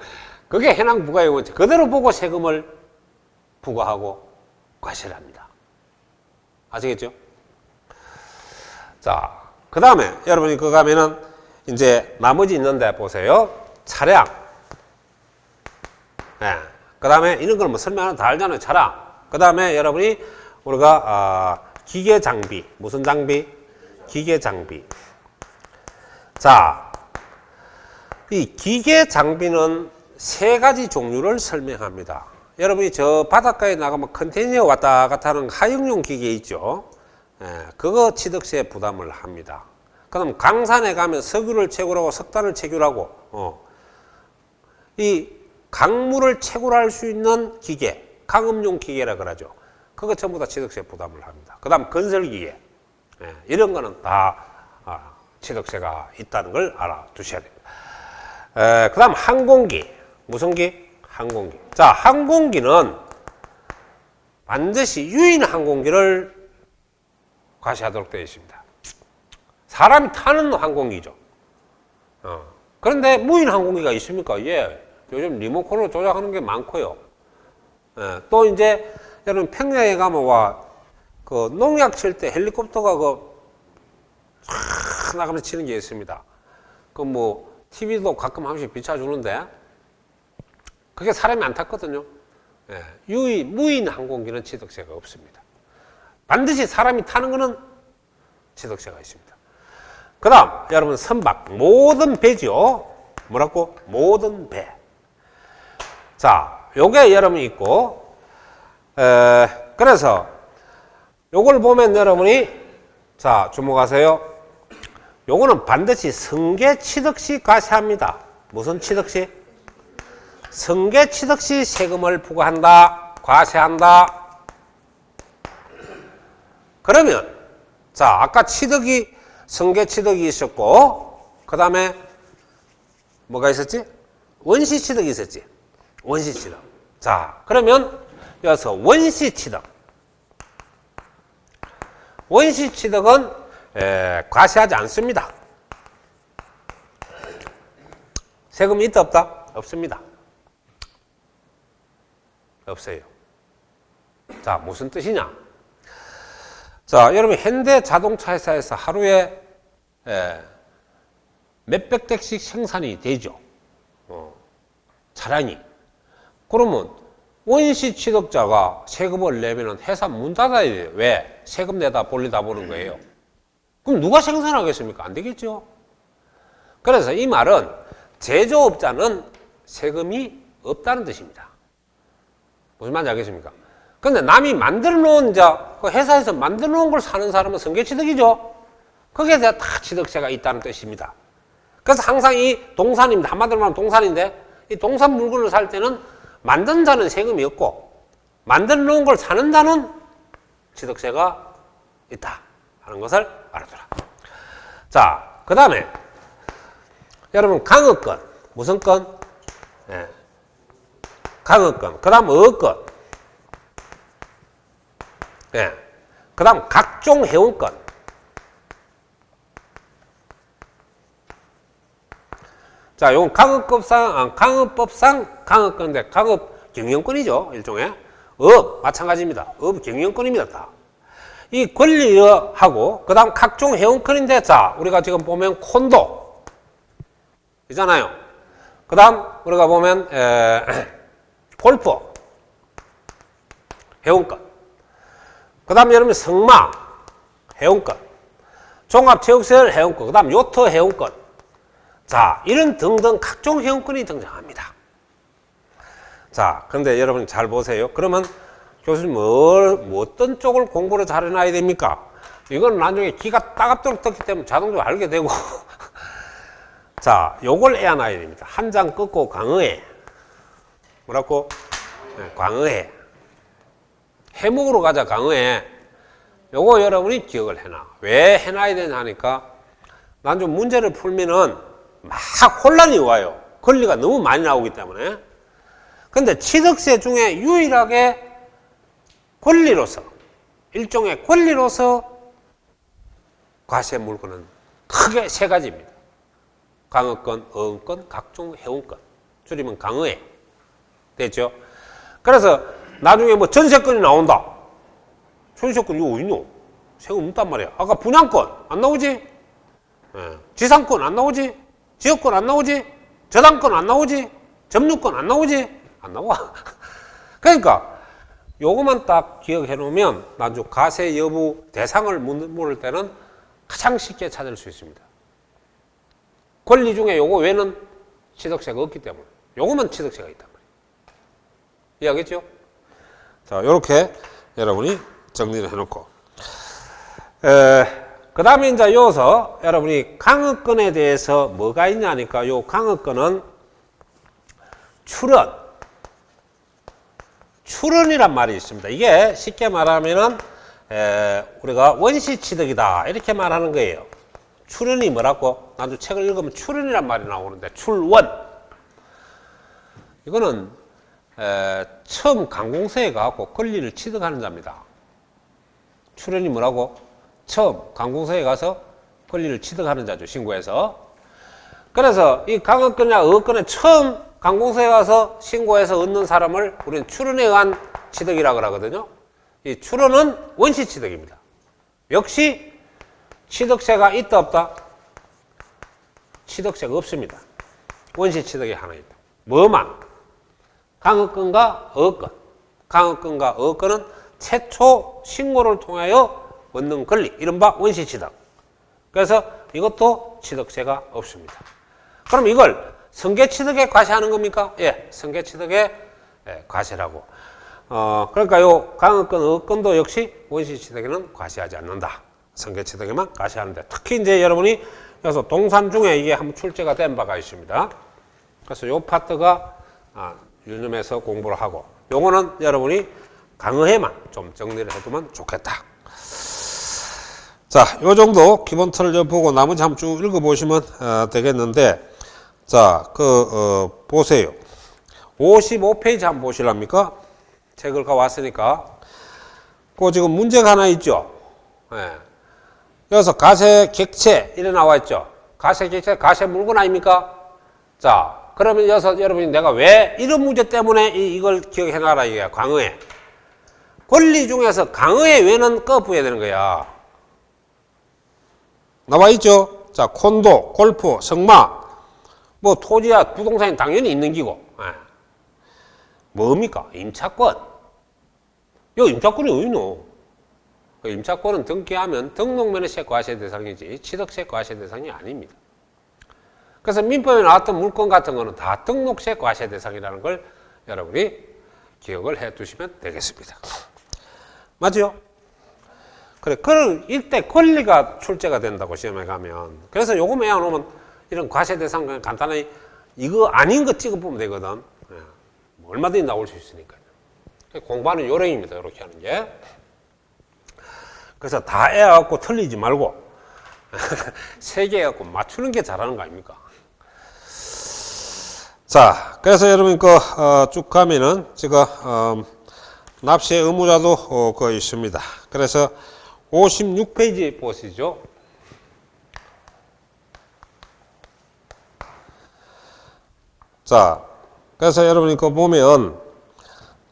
그게 해당 부과의 원칙. 그대로 보고 세금을 부과하고 과세를 합니다. 아시겠죠? 자, 그 다음에 여러분이 그거 가면은 이제 나머지 있는데 보세요. 차량. 예. 그 다음에 이런 걸 뭐 설명하면 다 알잖아요. 차량. 그 다음에 여러분이 우리가 기계 장비. 무슨 장비? 기계 장비. 자, 이 기계 장비는 세 가지 종류를 설명합니다. 여러분이 저 바닷가에 나가면 컨테이너 왔다 갔다 하는 하용용 기계 있죠. 예, 그거 취득세 부담을 합니다. 그럼 강산에 가면 석유를 채굴하고 석탄을 채굴하고 이 강물을 채굴할 수 있는 기계, 강업용 기계라 그러죠. 그거 전부 다 취득세 부담을 합니다. 그 다음 건설기계. 예, 이런 거는 다 취득세가 있다는 걸 알아두셔야 됩니다. 그 다음 항공기. 무슨 기? 항공기. 자, 항공기는 반드시 유인 항공기를 과세하도록 되어 있습니다. 사람이 타는 항공기죠. 그런데 무인 항공기가 있습니까? 예. 요즘 리모컨으로 조작하는 게 많고요. 예. 또 이제 여러분 평양에 가면 그 농약 칠 때 헬리콥터가 나가면서 치는 게 있습니다. 그 뭐 TV도 가끔 한 번씩 비춰주는데 그게 사람이 안 탔거든요. 예. 무인 항공기는 취득세가 없습니다. 반드시 사람이 타는 거는 취득세가 있습니다. 그 다음 여러분 선박 모든 배죠. 뭐라고? 모든 배. 자, 요게 여러분이 있고 그래서 요걸 보면 여러분이 자 주목하세요. 요거는 반드시 승계 취득시 과세합니다. 무슨 취득시? 승계 취득시 세금을 부과한다. 과세한다. 그러면 자 아까 승계 취득이 있었고 그 다음에 뭐가 있었지? 원시 취득이 있었지. 원시 취득. 자 그러면 여기서 원시 취득. 원시 취득은 과세하지 않습니다. 세금이 있다 없다? 없습니다. 없어요. 자 무슨 뜻이냐? 자 여러분 현대 자동차 회사에서 하루에 몇백 대씩 생산이 되죠. 차량이. 그러면 원시 취득자가 세금을 내면은 회사 문 닫아야 돼요. 왜? 세금 내다 볼리다 보는 거예요. 그럼 누가 생산하겠습니까? 안 되겠죠. 그래서 이 말은 제조업자는 세금이 없다는 뜻입니다. 무슨 말인지 알겠습니까? 근데 남이 만들어 놓은 그 회사에서 만들어 놓은 걸 사는 사람은 승계취득이죠. 거기에 대해 다 취득세가 있다는 뜻입니다. 그래서 항상 이 동산입니다. 한마디로 말하면 동산인데 이 동산 물건을 살 때는 만든 자는 세금이 없고 만들어 놓은 걸 사는 자는 취득세가 있다 하는 것을 알아두라. 자, 그 다음에 여러분 강업권. 무슨 건? 예. 강업권. 그 다음 어권. 예. 그 다음 각종 회원권. 자, 요건 강업법상 강업권인데 강업 경영권이죠. 일종의. 업, 마찬가지입니다. 업 경영권입니다. 다. 이 권리하고, 그 다음 각종 회원권인데, 자, 우리가 지금 보면 콘도. 있잖아요. 그 다음, 우리가 보면, 골프. 회원권. 그 다음 여러분 승마. 회원권. 종합체육시설 회원권. 그 다음 요트 회원권. 자, 이런 등등 각종 회원권이 등장합니다. 자, 그런데 여러분 잘 보세요. 그러면 교수님 어떤 쪽을 공부를 잘 해놔야 됩니까? 이건 나중에 기가 따갑도록 떴기 때문에 자동적으로 알게 되고 자, 요걸 애워놔야 됩니다. 한 장 끊고 강의해. 뭐라고? 네, 강의해. 해목으로 가자, 강의해. 요거 여러분이 기억을 해놔. 왜 해놔야 되냐 하니까 나중에 문제를 풀면은 막 혼란이 와요. 권리가 너무 많이 나오기 때문에. 근데 취득세 중에 유일하게 권리로서, 일종의 권리로서 과세 물건은 크게 세 가지입니다. 강의권, 어음권, 각종 해운권. 줄이면 강의해. 됐죠? 그래서 나중에 뭐 전세권이 나온다. 전세권 이거 어딨노? 세금 없단 말이야. 아까 분양권 안 나오지? 예. 지상권 안 나오지? 지역권 안 나오지? 저당권 안 나오지? 점유권 안 나오지? 안 나와. 그러니까 요것만 딱 기억해 놓으면 나중에 과세 여부 대상을 물을 때는 가장 쉽게 찾을 수 있습니다. 권리 중에 요거 외에는 취득세가 없기 때문에 요거만 취득세가 있단 말이에요. 이해하겠죠? 자, 요렇게 여러분이 정리를 해놓고 그 다음에 이제 여기서 여러분이 강의권에 대해서 뭐가 있냐니까 요 강의권은 출원이란 말이 있습니다. 이게 쉽게 말하면은 우리가 원시 취득이다 이렇게 말하는 거예요. 출원이 뭐라고? 나도 책을 읽으면 출원이란 말이 나오는데 출원 이거는 처음 관공서에 가고 권리를 취득하는 자입니다. 출원이 뭐라고? 처음 관공서에 가서 권리를 취득하는 자죠. 신고해서. 그래서 이 강의권이나 어권에 처음 관공서에 가서 신고해서 얻는 사람을 우리는 출원에 의한 취득이라고 하거든요. 이 출원은 원시 취득입니다. 역시 취득세가 있다 없다? 취득세가 없습니다. 원시 취득이 하나 있다. 뭐만? 강의권과 어권. 강의권과 어권은 최초 신고를 통하여 얻는 권리, 이른바 원시 취득. 그래서 이것도 취득세가 없습니다. 그럼 이걸 승계 취득에 과세하는 겁니까? 예, 승계 취득에 과세라고. 그러니까 요 강의권, 어권도 역시 원시 취득에는 과세하지 않는다. 승계 취득에만 과세하는데 특히 이제 여러분이 그래서 동산 중에 이게 한번 출제가 된 바가 있습니다. 그래서 요 파트가 유념해서 공부를 하고 요거는 여러분이 강의에만 좀 정리를 해두면 좋겠다. 자, 요 정도 기본 틀을 보고 나머지 한번 쭉 읽어보시면 되겠는데 자, 보세요. 55페이지 한번 보실랍니까? 책을 가왔으니까. 지금 문제가 하나 있죠? 예. 여기서 가세 객체, 이래 나와 있죠? 가세 객체, 가세 물건 아닙니까? 자, 그러면 여기서 여러분이 내가 왜 이런 문제 때문에 이걸 기억해 놔라, 이게 강의에. 권리 중에서 강의에 왜는 꺼부해야 되는 거야. 나와 있죠? 자, 콘도, 골프, 성마. 뭐 토지야 부동산이 당연히 있는 기고. 뭡니까? 임차권. 요 임차권이 어디노? 임차권은 등기하면 등록면허세 과세 대상이지 취득세 과세 대상이 아닙니다. 그래서 민법에 나왔던 물건 같은 거는 다 등록세 과세 대상이라는 걸 여러분이 기억을 해 두시면 되겠습니다. 맞죠? 그래, 이때 권리가 출제가 된다고 시험에 가면. 그래서 요거 외워놓으면 이런 과세 대상 그냥 간단하게 이거 아닌 거 찍어보면 되거든. 뭐 얼마든지 나올 수 있으니까요. 공부하는 요령입니다. 이렇게 하는 게. 그래서 다 애갖고 틀리지 말고 세 개 해갖고 맞추는 게 잘하는 거 아닙니까? 자, 그래서 여러분 쭉 가면은 제가 납세 의무자도 있습니다. 그래서 56페이지 보시죠. 자, 그래서 여러분이 보면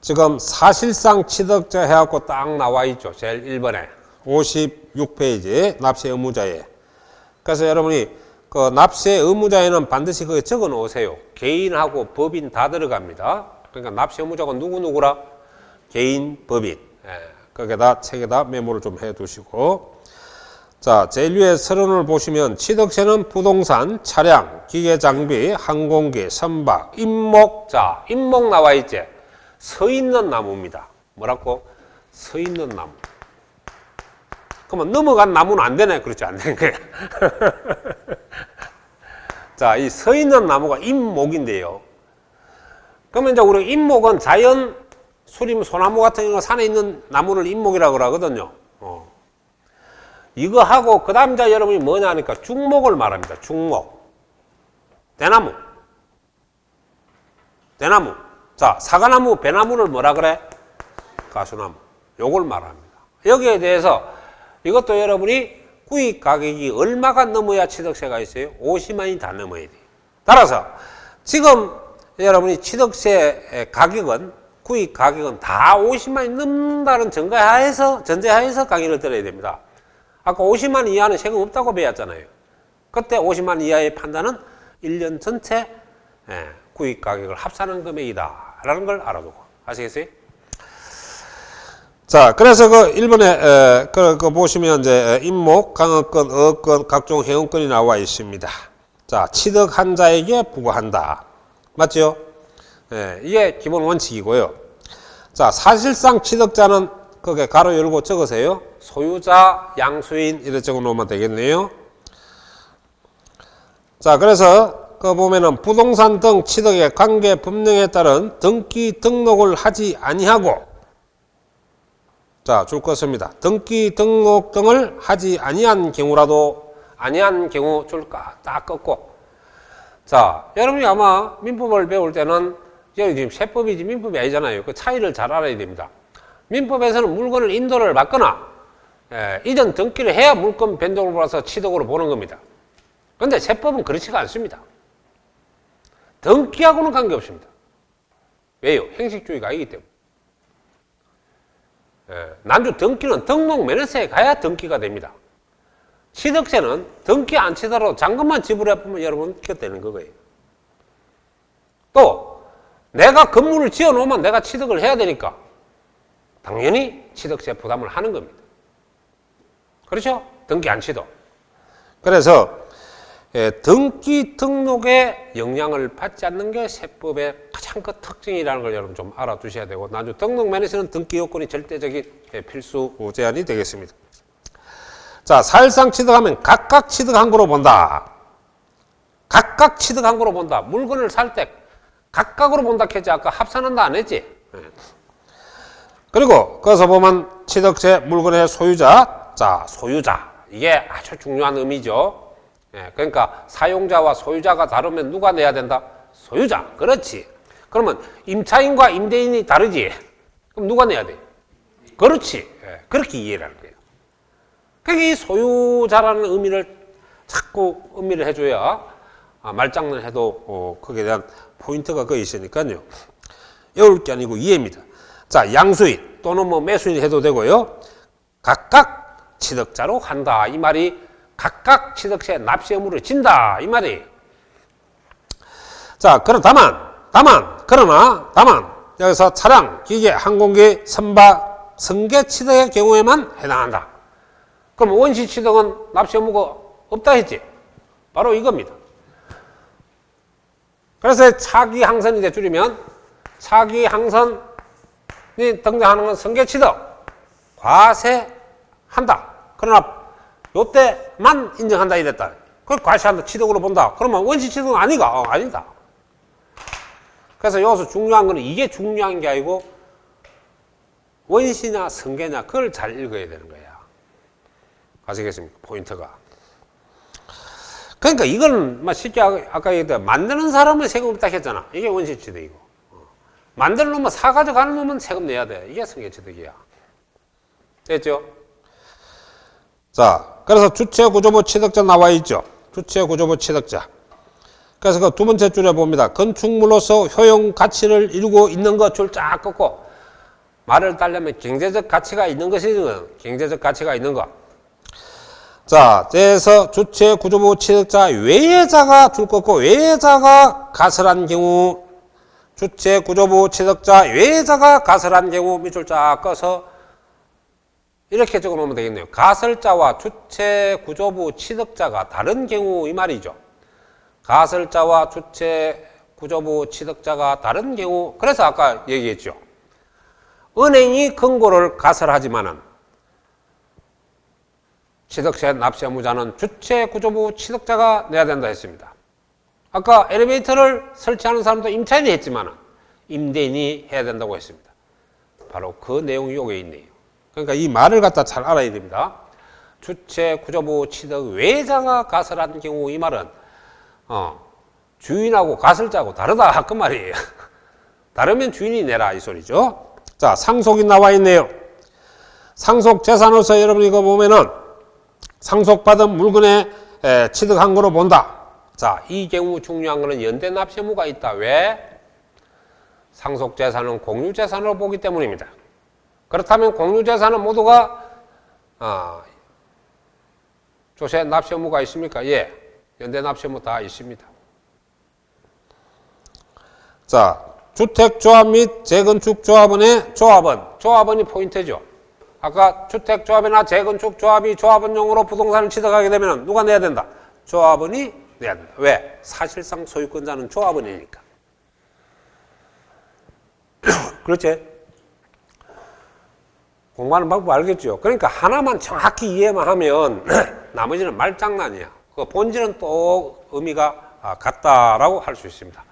지금 사실상 취득자 해갖고 딱 나와 있죠. 제일 1번에 56페이지 납세 의무자에. 그래서 여러분이 납세 의무자에는 반드시 거기에 적어 놓으세요. 개인하고 법인 다 들어갑니다. 그러니까 납세 의무자가 누구누구라? 개인, 법인. 거기에다 책에다 메모를 좀 해 두시고. 자, 제일 위에 서론을 보시면 취득세는 부동산, 차량, 기계 장비, 항공기, 선박, 임목. 자, 임목 나와 있지? 서 있는 나무입니다. 뭐라고? 서 있는 나무. 그러면 넘어간 나무는 안 되네. 그렇지, 안 되는 거야. 자, 이 서 있는 나무가 임목인데요. 그러면 이제 우리 임목은 자연 수림 소나무 같은 거 산에 있는 나무를 임목이라고 그러거든요. 이거 하고 그 다음 자 여러분이 뭐냐 하니까 중목을 말합니다. 중목. 대나무. 대나무. 자, 사과나무, 배나무를 뭐라 그래? 가수나무. 요걸 말합니다. 여기에 대해서 이것도 여러분이 구입 가격이 얼마가 넘어야 취득세가 있어요? 50만이 다 넘어야 돼요. 따라서 지금 여러분이 취득세 가격은 구입 가격은 다 50만이 넘는다는 전제하에서 강의를 들어야 됩니다. 아까 50만 이하는 세금 없다고 배웠잖아요. 그때 50만 이하의 판단은 1년 전체 구입 가격을 합산한 금액이다 라는 걸 알아두고 아시겠어요? 자, 그래서 그 1번에 그 보시면 이제 임목, 강업권, 어업권, 각종 회원권이 나와 있습니다. 자, 취득한 자에게 부과한다. 맞죠? 이게 기본 원칙이고요. 자, 사실상 취득자는 거기에 가로 열고 적으세요. 소유자, 양수인 이렇게 적어 놓으면 되겠네요. 자, 그래서 그 보면은 부동산 등 취득의 관계 법령에 따른 등기 등록을 하지 아니하고, 자, 줄 것입니다. 등기 등록 등을 하지 아니한 경우라도 아니한 경우 줄까 딱 꺾고. 자, 여러분이 아마 민법을 배울 때는 여기 지금 세법이지 민법이 아니잖아요. 그 차이를 잘 알아야 됩니다. 민법에서는 물건을 인도를 받거나 이전 등기를 해야 물건 변동을 받아서 취득으로 보는 겁니다. 그런데 세법은 그렇지가 않습니다. 등기하고는 관계없습니다. 왜요? 행식주의가 아니기 때문에. 난주 등기는 등록면허세에 가야 등기가 됩니다. 취득세는 등기 안 치더라도 잔금만 지불해보면 여러분 되는 거예요. 또 내가 건물을 지어놓으면 내가 취득을 해야 되니까 당연히 취득세 부담을 하는 겁니다. 그렇죠? 등기 안 치도. 그래서 등기 등록에 영향을 받지 않는 게 세법의 가장 큰 특징이라는 걸 여러분 좀 알아두셔야 되고, 나중 등록 면에서는 등기 요건이 절대적인 필수 제한이 되겠습니다. 자, 사실상 취득하면 각각 취득한 거로 본다. 각각 취득한 거로 본다. 물건을 살 때 각각으로 본다 했지. 아까 합산한다 안 했지. 그리고 거기서 보면 취득세 물건의 소유자. 자, 소유자. 이게 아주 중요한 의미죠. 그러니까 사용자와 소유자가 다르면 누가 내야 된다? 소유자. 그렇지. 그러면 임차인과 임대인이 다르지. 그럼 누가 내야 돼? 그렇지. 그렇게 이해를 하는 거예요. 그러니까 이 소유자라는 의미를 자꾸 의미를 해줘야 말장난 해도 거기에 대한 포인트가 거기 있으니까요. 외울 게 아니고 이해입니다. 자, 양수인 또는 뭐 매수인 해도 되고요. 각각 취득자로 한다. 이 말이 각각 취득세 납세 의무를 진다. 이 말이. 자, 그러나 여기서 차량, 기계, 항공기, 선박, 승계 취득의 경우에만 해당한다. 그럼 원시 취득은 납세 의무가 없다 했지? 바로 이겁니다. 그래서 차기 항선인데 줄이면 차기 항선이 등장하는 건 승계 취득, 과세한다. 그러나 요때만 인정한다 이랬다. 그걸 과세한다 취득으로 본다. 그러면 원시 취득은 아니가? 아니다. 그래서 여기서 중요한 거는 이게 중요한 게 아니고 원시냐 승계냐 그걸 잘 읽어야 되는 거야. 아시겠습니까? 포인트가. 그러니까 이건 쉽게 아까 얘기했던 만드는 사람은 세금 없다 했잖아. 이게 원시 취득이고. 만드는 놈은 사가져가는 놈은 세금 내야 돼. 이게 승계 취득이야. 됐죠? 자, 그래서 주체구조부 취득자 나와 있죠. 주체구조부 취득자. 그래서 그 두 번째 줄에 봅니다. 건축물로서 효용 가치를 이루고 있는 것 줄 쫙 긋고 말을 따려면 경제적 가치가 있는 것이 경제적 가치가 있는 것. 자, 그래서 주체구조부 취득자 외예자가 줄 긋고 외예자가 가설한 경우 주체구조부 취득자 외예자가 가설한 경우 밑줄 쫙 꺼서 이렇게 적어 놓으면 되겠네요. 가설자와 주체구조부 취득자가 다른 경우 이 말이죠. 가설자와 주체구조부 취득자가 다른 경우. 그래서 아까 얘기했죠. 은행이 금고를 가설하지만은 취득세 납세무자는 주체 구조부 취득자가 내야 된다 했습니다. 아까 엘리베이터를 설치하는 사람도 임차인이 했지만은 임대인이 해야 된다고 했습니다. 바로 그 내용이 여기에 있네요. 그러니까 이 말을 갖다 잘 알아야 됩니다. 주체 구조부 취득 외자가 가설한 경우 이 말은 주인하고 가설자하고 다르다 그 말이에요. 다르면 주인이 내라 이 소리죠. 자, 상속이 나와 있네요. 상속 재산으로서 여러분 이거 보면은 상속받은 물건에 취득한 거로 본다. 자, 이 경우 중요한 거는 연대 납세무가 있다. 왜? 상속 재산은 공유 재산으로 보기 때문입니다. 그렇다면 공유 재산은 모두가 조세 납세무가 있습니까? 예. 연대 납세무 다 있습니다. 자, 주택조합 및 재건축조합원의 조합원이 포인트죠. 아까 주택조합이나 재건축조합이 조합원용으로 부동산을 취득하게 되면 누가 내야 된다? 조합원이 내야 된다. 왜? 사실상 소유권자는 조합원이니까. 그렇지? 공부하는 방법 알겠죠? 그러니까 하나만 정확히 이해만 하면 나머지는 말장난이야. 그 본질은 또 의미가 같다라고 할 수 있습니다.